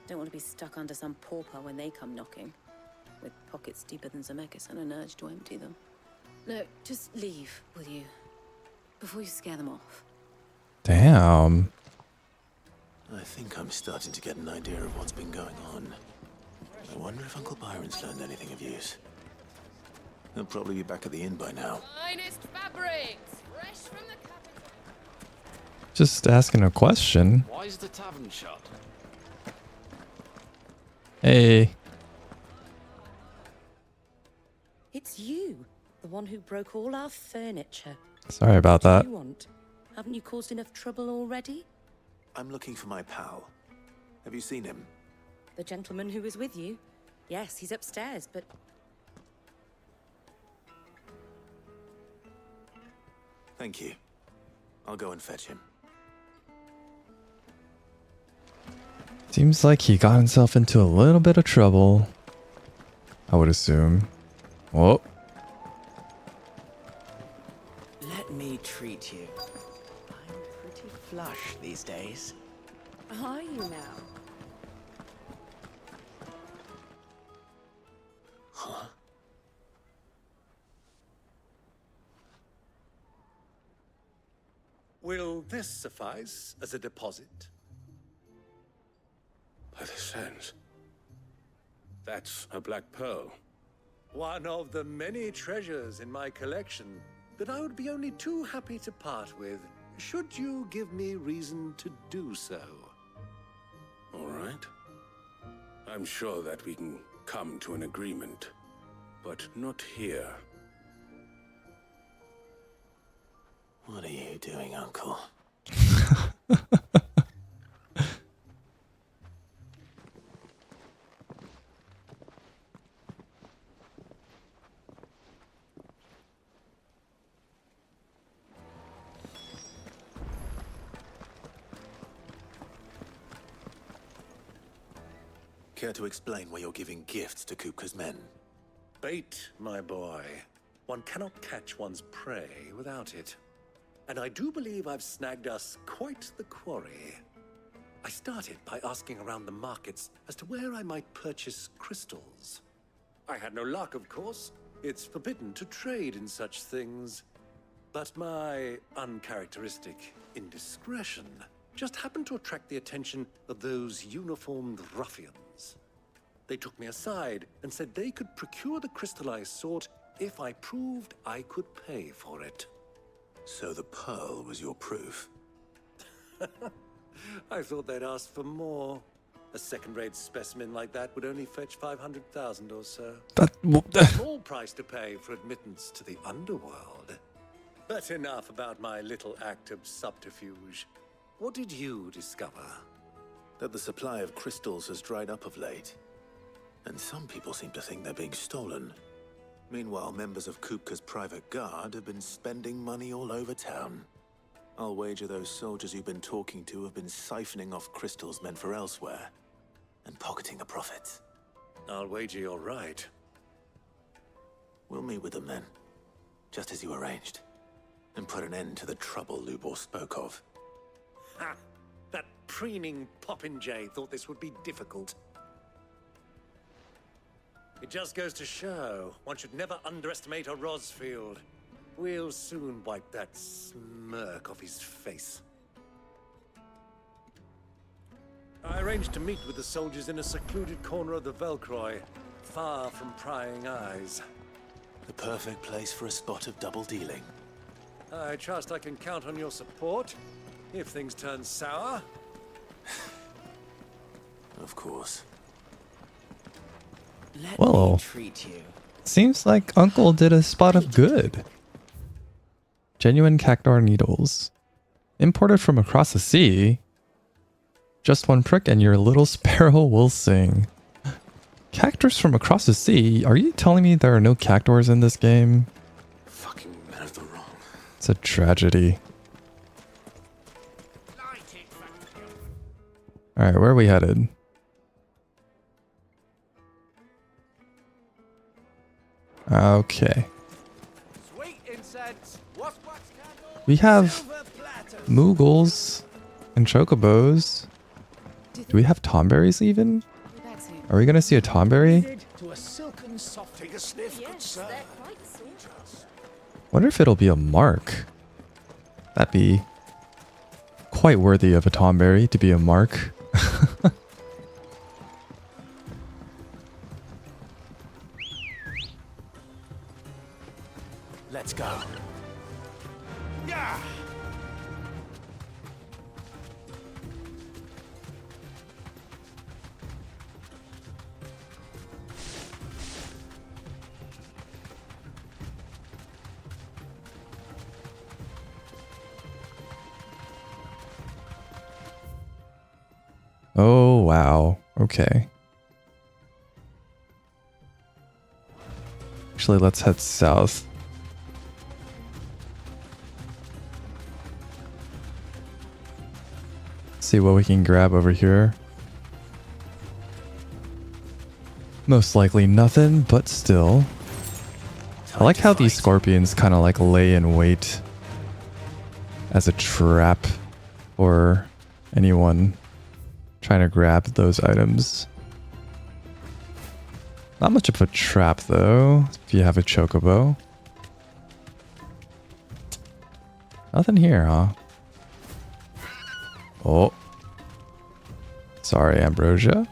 [SPEAKER 6] Don't want to be stuck under some pauper when they come knocking. With pockets deeper than Dhalmekia and an urge to empty them. Look, just leave, will you? Before you scare them off.
[SPEAKER 1] Damn.
[SPEAKER 2] I think I'm starting to get an idea of what's been going on. I wonder if Uncle Byron's learned anything of use. He'll probably be back at the inn by now.
[SPEAKER 11] Finest fabrics, fresh from the capital.
[SPEAKER 1] Just asking a question.
[SPEAKER 3] Why is the tavern shut?
[SPEAKER 1] Hey.
[SPEAKER 6] It's you, the one who broke all our furniture.
[SPEAKER 1] Sorry about
[SPEAKER 6] What
[SPEAKER 1] that.
[SPEAKER 6] do you want? Haven't you caused enough trouble already?
[SPEAKER 2] I'm looking for my pal. Have you seen him?
[SPEAKER 6] The gentleman who was with you? Yes, he's upstairs, but...
[SPEAKER 2] Thank you. I'll go and fetch him.
[SPEAKER 1] Seems like he got himself into a little bit of trouble. I would assume. Oh.
[SPEAKER 23] Let me treat you. I'm pretty flush these days.
[SPEAKER 6] Are you now?
[SPEAKER 2] Huh?
[SPEAKER 8] Will this suffice as a deposit?
[SPEAKER 24] By the sands. That's a black pearl.
[SPEAKER 8] One of the many treasures in my collection that I would be only too happy to part with, should you give me reason to do so.
[SPEAKER 24] All right. I'm sure that we can come to an agreement, but not here.
[SPEAKER 2] What are you doing, Uncle? Care to explain why you're giving gifts to Kupka's men?
[SPEAKER 8] Bait, my boy. One cannot catch one's prey without it. And I do believe I've snagged us quite the quarry. I started by asking around the markets as to where I might purchase crystals. I had no luck, of course. It's forbidden to trade in such things. But my uncharacteristic indiscretion just happened to attract the attention of those uniformed ruffians. They took me aside and said they could procure the crystal I sought if I proved I could pay for it.
[SPEAKER 2] So the pearl was your proof?
[SPEAKER 8] I thought they'd ask for more. A second-rate specimen like that would only fetch 500,000 or so. A small price to pay for admittance to the underworld. But enough about my little act of subterfuge. What did you discover?
[SPEAKER 2] That the supply of crystals has dried up of late. And some people seem to think they're being stolen. Meanwhile, members of Kupka's private guard have been spending money all over town. I'll wager those soldiers you've been talking to have been siphoning off crystals meant for elsewhere, and pocketing the profits.
[SPEAKER 8] I'll wager you're right.
[SPEAKER 2] We'll meet with them then, just as you arranged, and put an end to the trouble Lubor spoke of.
[SPEAKER 8] Ha! That preening popinjay thought this would be difficult. It just goes to show one should never underestimate a Rosfield. We'll soon wipe that smirk off his face. I arranged to meet with the soldiers in a secluded corner of the Velkroy, far from prying eyes.
[SPEAKER 2] The perfect place for a spot of double dealing.
[SPEAKER 8] I trust I can count on your support if things turn sour.
[SPEAKER 2] Of course.
[SPEAKER 23] Let
[SPEAKER 1] Whoa.
[SPEAKER 23] me treat you.
[SPEAKER 1] Seems like Uncle did a spot of good. Genuine cactuar needles. Imported from across the sea. Just one prick and your little sparrow will sing. Cactuars from across the sea? Are you telling me there are no cactuars in this game?
[SPEAKER 2] Fucking men of the wrong.
[SPEAKER 1] It's a tragedy. Alright, where are we headed? Okay. We have Moogles and Chocobos. Do we have Tomberries even? Are we gonna see a Tomberry?
[SPEAKER 4] To a silken soft.
[SPEAKER 8] Take a sniff, good sir.
[SPEAKER 1] Wonder if it'll be a mark. That'd be quite worthy of a Tomberry to be a mark.
[SPEAKER 2] Let's go. Yeah.
[SPEAKER 1] Oh, wow. Okay. Actually, let's head south. See what we can grab over here. Most likely nothing, but still. I like how these scorpions kind of like lay in wait as a trap for anyone trying to grab those items. Not much of a trap though, if you have a chocobo. Nothing here, huh? Oh. Sorry, Ambrosia.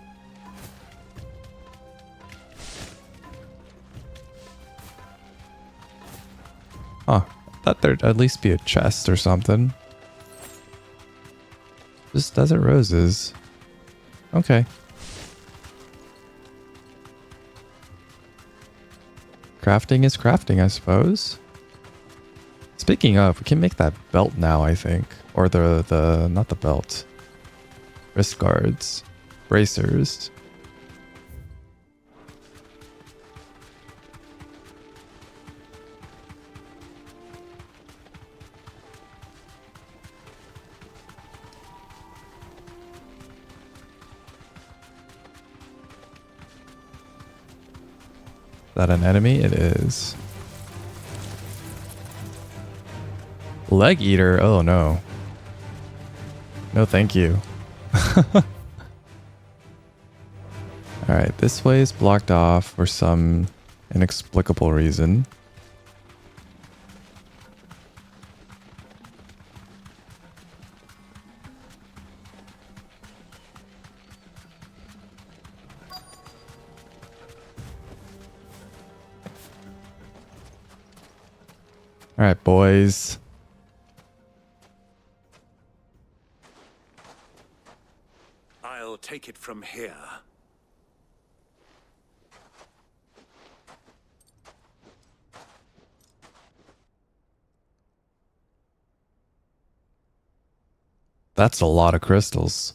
[SPEAKER 1] Huh. Thought there'd at least be a chest or something. Just desert roses. Okay. Crafting is crafting, I suppose. Speaking of, we can make that belt now, I think. Or the not the belt. Wrist guards. Bracers. Is that an enemy? It is. Leg eater? Oh no. No thank you. Alright, this way is blocked off for some inexplicable reason. Alright, boys.
[SPEAKER 8] I'll take it from here.
[SPEAKER 1] That's a lot of crystals.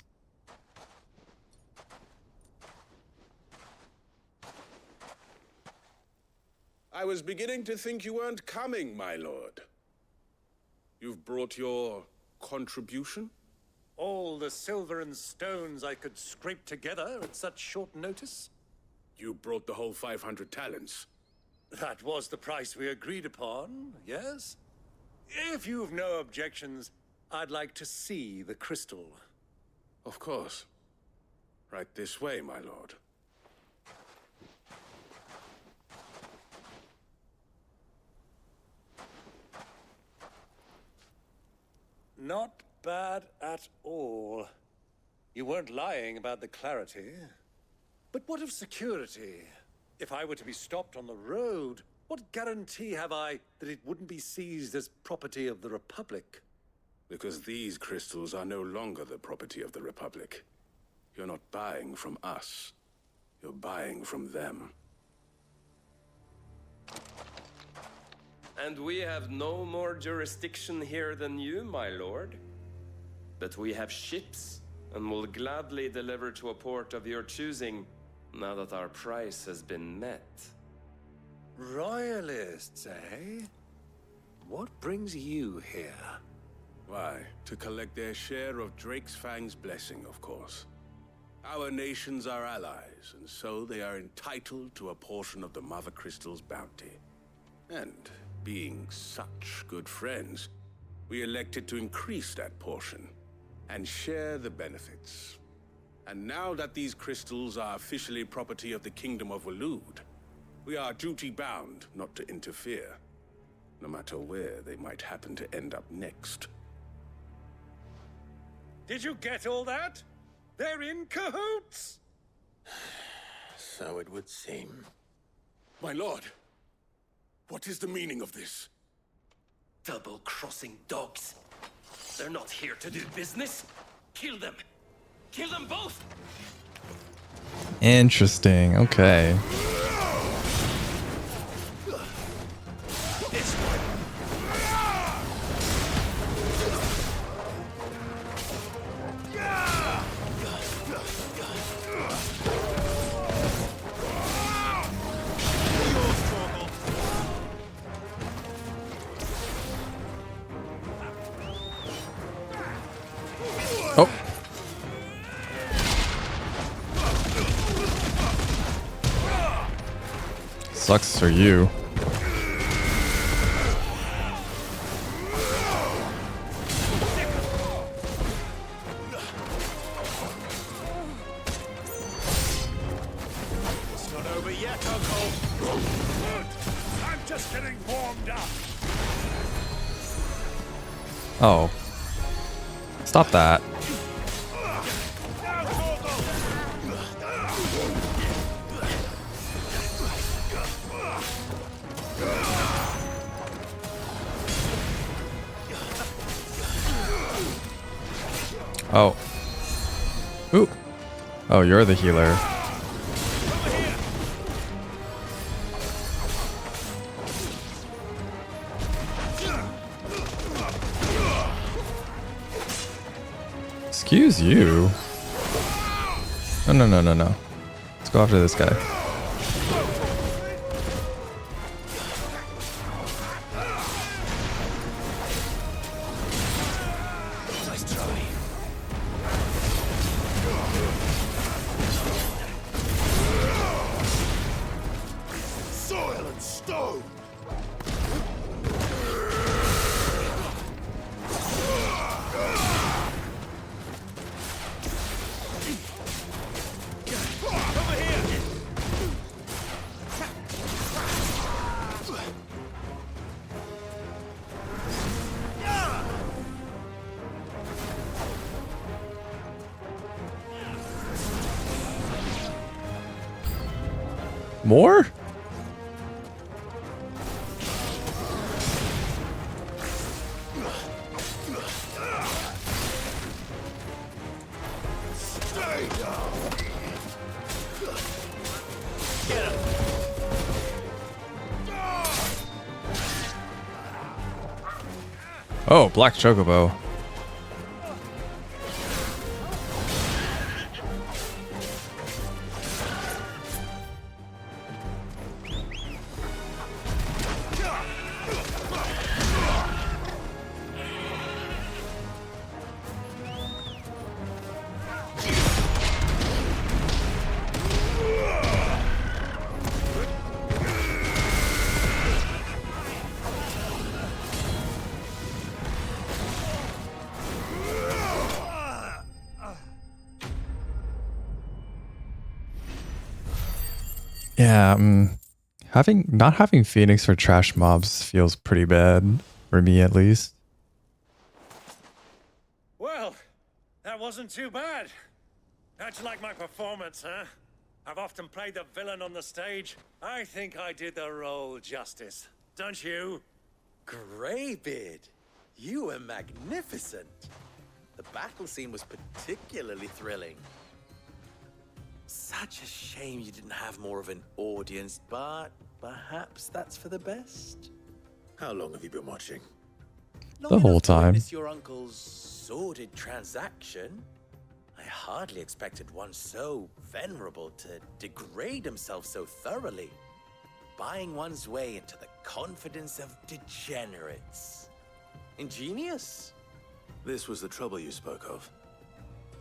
[SPEAKER 24] I was beginning to think you weren't coming, my lord. You've brought your contribution?
[SPEAKER 8] All the silver and stones I could scrape together at such short notice?
[SPEAKER 24] You brought the whole 500 talents.
[SPEAKER 8] That was the price we agreed upon, yes? If you've no objections, I'd like to see the crystal.
[SPEAKER 24] Of course. Right this way, my lord.
[SPEAKER 8] Not bad at all. You weren't lying about the clarity. But what of security? If I were to be stopped on the road, what guarantee have I that it wouldn't be seized as property of the Republic?
[SPEAKER 24] Because these crystals are no longer the property of the Republic. You're not buying from us. You're buying from them.
[SPEAKER 5] And we have no more jurisdiction here than you, my lord. But we have ships, and will gladly deliver to a port of your choosing, now that our price has been met.
[SPEAKER 8] Royalists, eh? What brings you here?
[SPEAKER 24] Why, to collect their share of Fang's blessing, of course. Our nations are allies, and so they are entitled to a portion of the Mother Crystal's bounty. And being such good friends, we elected to increase that portion and share the benefits. And now that these crystals are officially property of the Kingdom of Waloed, we are duty-bound not to interfere, no matter where they might happen to end up next.
[SPEAKER 8] Did you get all that? They're in cahoots!
[SPEAKER 2] So it would seem.
[SPEAKER 24] My lord, what is the meaning of this?
[SPEAKER 5] Double-crossing dogs. They're not here to do business. Kill them. Kill them both!
[SPEAKER 1] Interesting. Okay.
[SPEAKER 8] This one.
[SPEAKER 1] Oh. Sucks for you.
[SPEAKER 8] It's not over yet, Uncle. I'm just getting warmed up.
[SPEAKER 1] Oh. Stop that. Oh. Ooh. Oh, you're the healer. Excuse you. No. Let's go after this guy.
[SPEAKER 8] Nice try. Soil and stone.
[SPEAKER 1] More?
[SPEAKER 8] Stay down.
[SPEAKER 1] Oh, Black Chocobo. Yeah, not having Phoenix for trash mobs feels pretty bad for me at least.
[SPEAKER 8] Well, that wasn't too bad. How'd you like my performance, huh? I've often played the villain on the stage. I think I did the role justice. Don't you?
[SPEAKER 21] Greybeard, you were magnificent. The battle scene was particularly thrilling. Such a shame you didn't have more of an audience, but perhaps that's for the best. How long have you been watching?
[SPEAKER 1] The whole time.
[SPEAKER 21] Witness your uncle's sordid transaction. I hardly expected one so venerable to degrade himself so thoroughly, buying one's way into the confidence of degenerates. Ingenious.
[SPEAKER 2] This was the trouble you spoke of.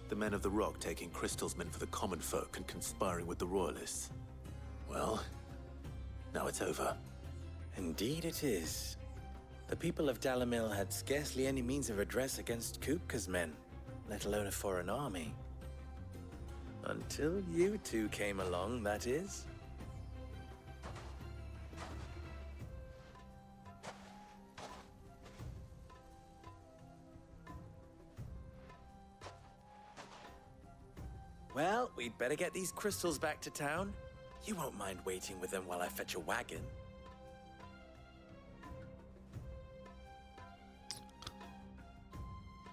[SPEAKER 2] The men of the Rock taking crystals meant for the common folk and conspiring with the royalists. Well, now it's over.
[SPEAKER 21] Indeed it is. The people of Dalimil had scarcely any means of redress against Kupka's men, let alone a foreign army. Until you two came along, that is. Well, we'd better get these crystals back to town. You won't mind waiting with them while I fetch a wagon.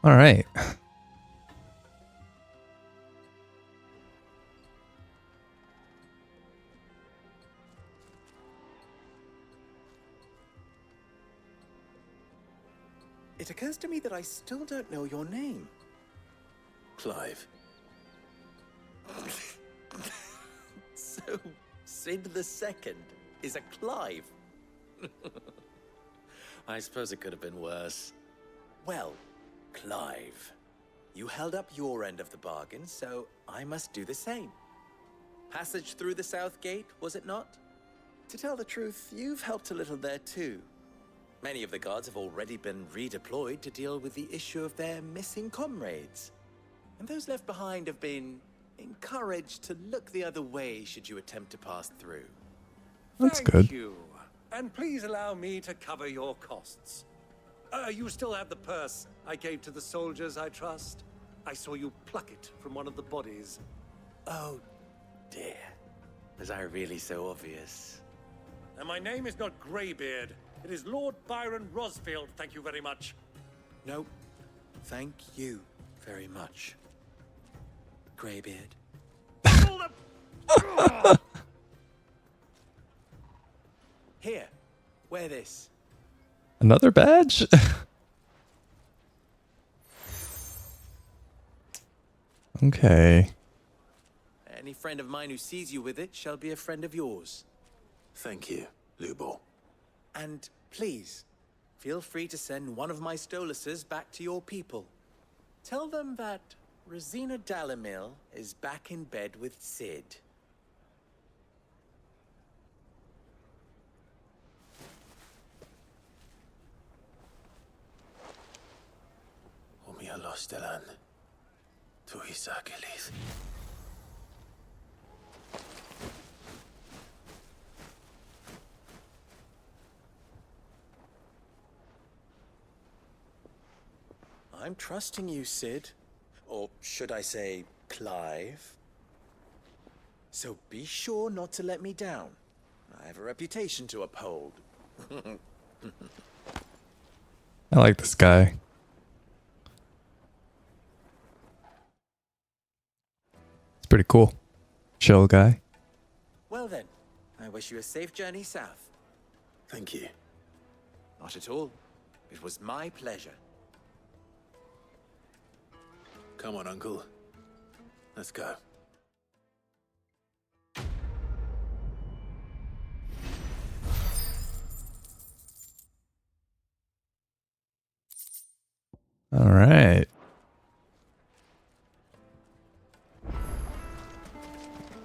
[SPEAKER 1] All right.
[SPEAKER 21] It occurs to me that I still don't know your name.
[SPEAKER 2] Clive.
[SPEAKER 21] So, Sid the Second is a Clive. I suppose it could have been worse. Well, Clive, you held up your end of the bargain, so I must do the same. Passage through the South Gate, was it not? To tell the truth, you've helped a little there too. Many of the guards have already been redeployed to deal with the issue of their missing comrades. And those left behind have been encouraged to look the other way should you attempt to pass through.
[SPEAKER 1] That's
[SPEAKER 8] Thank
[SPEAKER 1] good.
[SPEAKER 8] you. And please allow me to cover your costs. You still have the purse I gave to the soldiers, I trust? I saw you pluck it from one of the bodies.
[SPEAKER 21] Oh, dear. Was I really so obvious?
[SPEAKER 8] And my name is not Greybeard. It is Lord Byron Rosfield, thank you very much.
[SPEAKER 21] No, thank you very much, Greybeard. Here, wear this.
[SPEAKER 1] Another badge? Okay.
[SPEAKER 21] Any friend of mine who sees you with it shall be a friend of yours.
[SPEAKER 2] Thank you, Lubo.
[SPEAKER 21] And please, feel free to send one of my Stoluses back to your people. Tell them that Rosina Dalimil is back in bed with Sid.
[SPEAKER 2] Omia Lostelan. Tu Isakelis.
[SPEAKER 21] I'm trusting you, Sid. Or should I say, Clive. So be sure not to let me down. I have a reputation to uphold.
[SPEAKER 1] I like this guy. It's pretty cool. Chill guy.
[SPEAKER 21] Well then, I wish you a safe journey south.
[SPEAKER 2] Thank you.
[SPEAKER 21] Not at all. It was my pleasure.
[SPEAKER 2] Come on, Uncle. Let's go.
[SPEAKER 1] All right.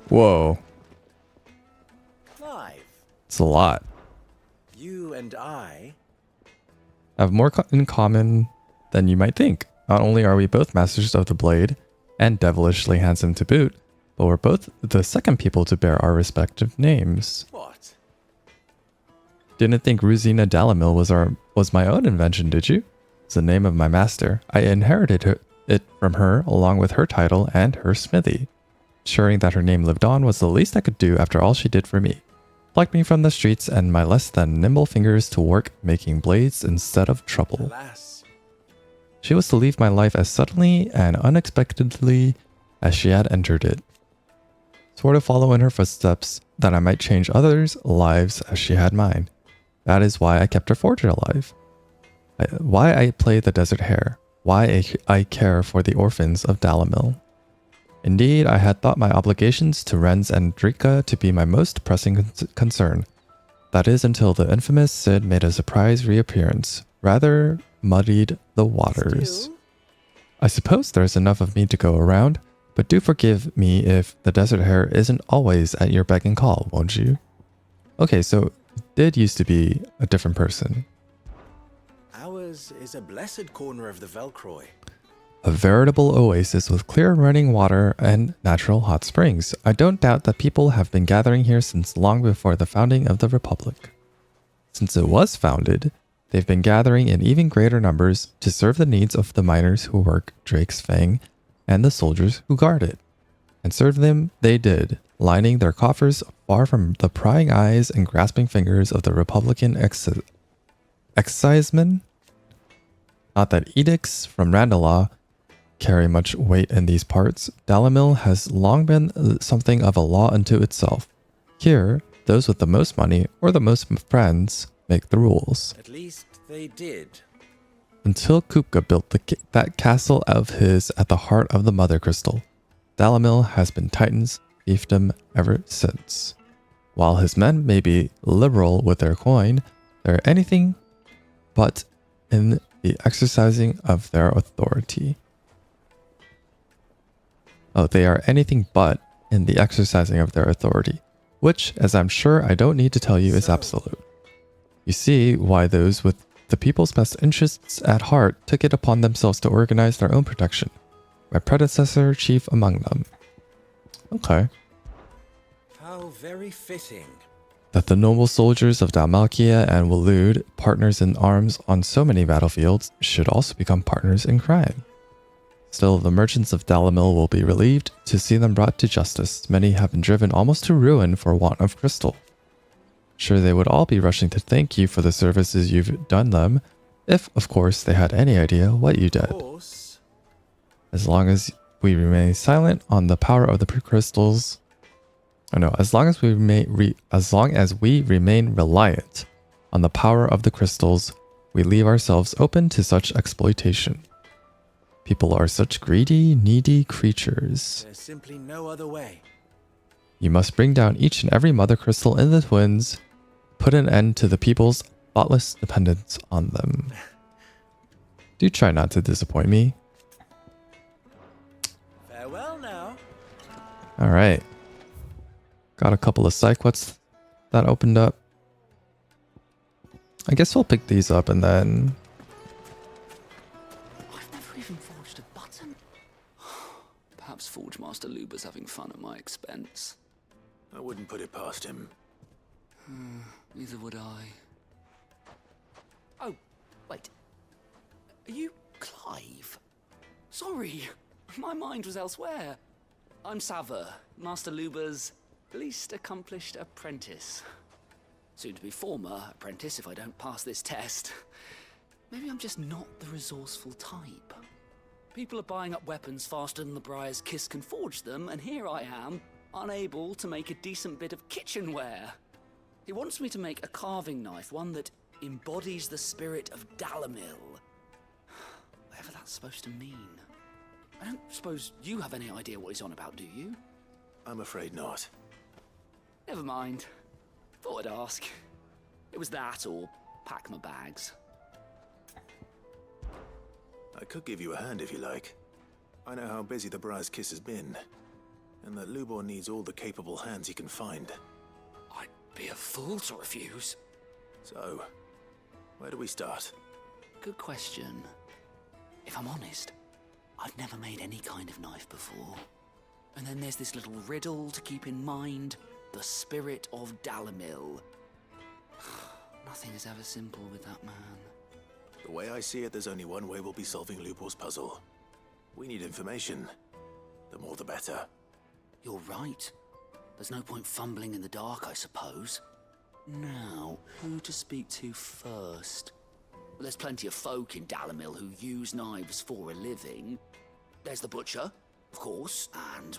[SPEAKER 1] Whoa.
[SPEAKER 21] Clive,
[SPEAKER 1] It's a lot.
[SPEAKER 21] you and I...
[SPEAKER 1] Have more in common than you might think. Not only are we both masters of the blade and devilishly handsome to boot, but we're both the second people to bear our respective names.
[SPEAKER 21] What?
[SPEAKER 1] Didn't think Rosina Dalimil was my own invention, did you? It's the name of my master. I inherited it from her along with her title and her smithy. Ensuring that her name lived on was the least I could do after all she did for me. Plucked me from the streets and my less than nimble fingers to work making blades instead of trouble.
[SPEAKER 21] Alas.
[SPEAKER 1] She was to leave my life as suddenly and unexpectedly as she had entered it. Swore to follow in her footsteps that I might change others' lives as she had mine. That is why I kept her fortune alive. Why I play the Desert Hare. Why I care for the orphans of Dalimil. Indeed, I had thought my obligations to Renz and Drika to be my most pressing concern. That is until the infamous Cid made a surprise reappearance, rather muddied the waters. I suppose there's enough of me to go around, but do forgive me if the Desert Hare isn't always at your beck and call, won't you? Okay, so it did used to be a different person.
[SPEAKER 21] Ours is a blessed corner of the Velkroy.
[SPEAKER 1] A veritable oasis with clear running water and natural hot springs. I don't doubt that people have been gathering here since long before the founding of the Republic. Since it was founded, they've been gathering in even greater numbers to serve the needs of the miners who work Drake's Fang and the soldiers who guard it. And serve them they did, lining their coffers far from the prying eyes and grasping fingers of the Republican excisemen. Not that edicts from Randalaw carry much weight in these parts. Dalimil has long been something of a law unto itself. Here, those with the most money or the most friends make the rules.
[SPEAKER 21] At least they did.
[SPEAKER 1] Until Kupka built that castle of his at the heart of the Mother Crystal, Dalimil has been Titan's fiefdom ever since. While his men may be liberal with their coin, they're anything but in the exercising of their authority. They are anything but in the exercising of their authority, which, as I'm sure I don't need to tell you, is absolute. You see why those with the people's best interests at heart took it upon themselves to organize their own protection, my predecessor chief among them. Okay.
[SPEAKER 21] How very fitting.
[SPEAKER 1] That the noble soldiers of Dhalmekia and Waloed, partners in arms on so many battlefields, should also become partners in crime. Still, the merchants of Dalimil will be relieved to see them brought to justice. Many have been driven almost to ruin for want of crystal. Sure, they would all be rushing to thank you for the services you've done them, if, of course, they had any idea what you did. As long as we remain silent on the power of the crystals, as long as we remain reliant on the power of the crystals, we leave ourselves open to such exploitation. People are such greedy, needy creatures.
[SPEAKER 21] There's simply no other way.
[SPEAKER 1] You must bring down each and every mother crystal in the twins, put an end to the people's thoughtless dependence on them. Do try not to disappoint me.
[SPEAKER 21] Farewell now.
[SPEAKER 1] Alright. Got a couple of sidequests that opened up. I guess we'll pick these up and then...
[SPEAKER 9] I've never even forged a button. Perhaps Forge Master Luber's having fun at my expense.
[SPEAKER 2] I wouldn't put it past him.
[SPEAKER 9] Neither would I.
[SPEAKER 23] Oh, wait. Are you Clive?
[SPEAKER 9] Sorry, my mind was elsewhere. I'm Sava, Master Luber's least accomplished apprentice. Soon to be former apprentice if I don't pass this test. Maybe I'm just not the resourceful type. People are buying up weapons faster than the Briar's Kiss can forge them, and here I am, unable to make a decent bit of kitchenware. He wants me to make a carving knife, one that embodies the spirit of Dalimil. Whatever that's supposed to mean. I don't suppose you have any idea what he's on about, do you?
[SPEAKER 2] I'm afraid not.
[SPEAKER 9] Never mind. Thought I'd ask. It was that or pack my bags.
[SPEAKER 2] I could give you a hand if you like. I know how busy the Briar's Kiss has been, and that Lubor needs all the capable hands he can find.
[SPEAKER 9] I'd be a fool to refuse.
[SPEAKER 2] So, where do we start?
[SPEAKER 9] Good question. If I'm honest, I've never made any kind of knife before. And then there's this little riddle to keep in mind. The spirit of Dalimil. Nothing is ever simple with that man.
[SPEAKER 2] The way I see it, there's only one way we'll be solving Lubor's puzzle. We need information. The more the better.
[SPEAKER 9] You're right. There's no point fumbling in the dark, I suppose. Now, who to speak to first? Well, there's plenty of folk in Dalimil who use knives for a living. There's the butcher, of course, and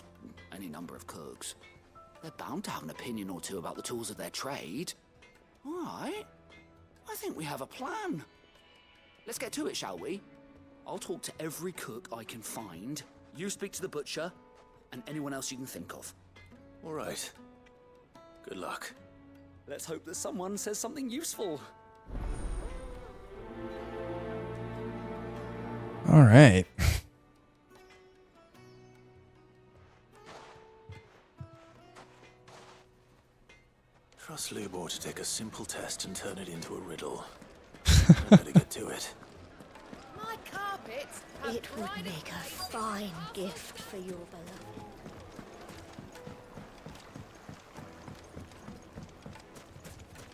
[SPEAKER 9] any number of cooks. They're bound to have an opinion or two about the tools of their trade. All right. I think we have a plan. Let's get to it, shall we? I'll talk to every cook I can find. You speak to the butcher, and anyone else you can think of.
[SPEAKER 2] All right. Good luck.
[SPEAKER 9] Let's hope that someone says something useful.
[SPEAKER 1] All right.
[SPEAKER 2] Trust Lubor to take a simple test and turn it into a riddle. I better get to it.
[SPEAKER 11] My carpets.
[SPEAKER 17] It would make a fine gift for your beloved.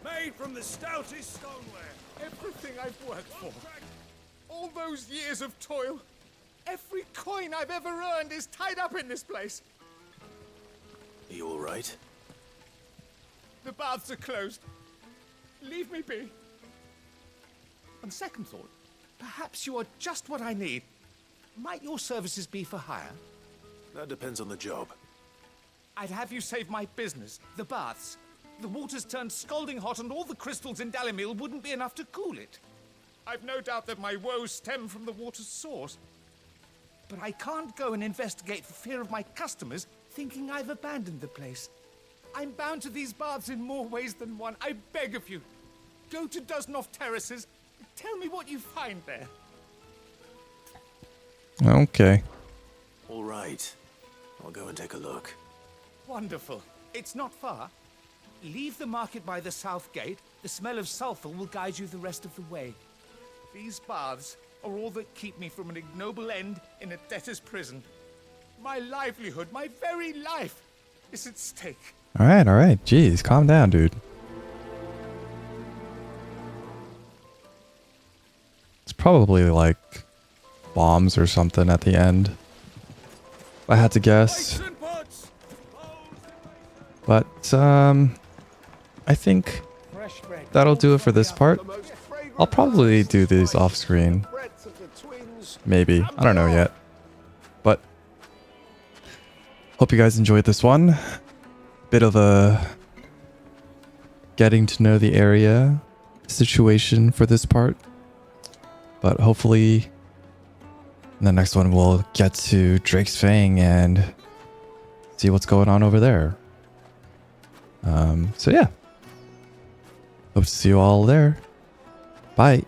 [SPEAKER 15] Made from the stoutest stoneware.
[SPEAKER 4] Everything I've worked for. All those years of toil. Every coin I've ever earned is tied up in this place.
[SPEAKER 2] Are you all right?
[SPEAKER 4] The baths are closed. Leave me be. On second thought, perhaps you are just what I need. Might your services be for hire?
[SPEAKER 2] That depends on the job.
[SPEAKER 4] I'd have you save my business, the baths. The water's turned scalding hot and all the crystals in Dalimil wouldn't be enough to cool it. I've no doubt that my woes stem from the water's source. But I can't go and investigate for fear of my customers thinking I've abandoned the place. I'm bound to these baths in more ways than one. I beg of you. Go to Dusnoff Terraces. Tell me what you find there.
[SPEAKER 1] Okay.
[SPEAKER 2] All right. I'll go and take a look.
[SPEAKER 4] Wonderful. It's not far. Leave the market by the south gate. The smell of sulfur will guide you the rest of the way. These baths are all that keep me from an ignoble end in a debtor's prison. My livelihood, my very life, is at stake.
[SPEAKER 1] All right. Jeez, calm down, dude. It's probably like bombs or something at the end, if I had to guess. But I think that'll do it for this part. I'll probably do these off screen. Maybe. I don't know yet. But hope you guys enjoyed this one. Bit of a getting to know the area situation for this part. But hopefully in the next one we'll get to Drake's Fang and see what's going on over there. So yeah. Hope to see you all there. Bye.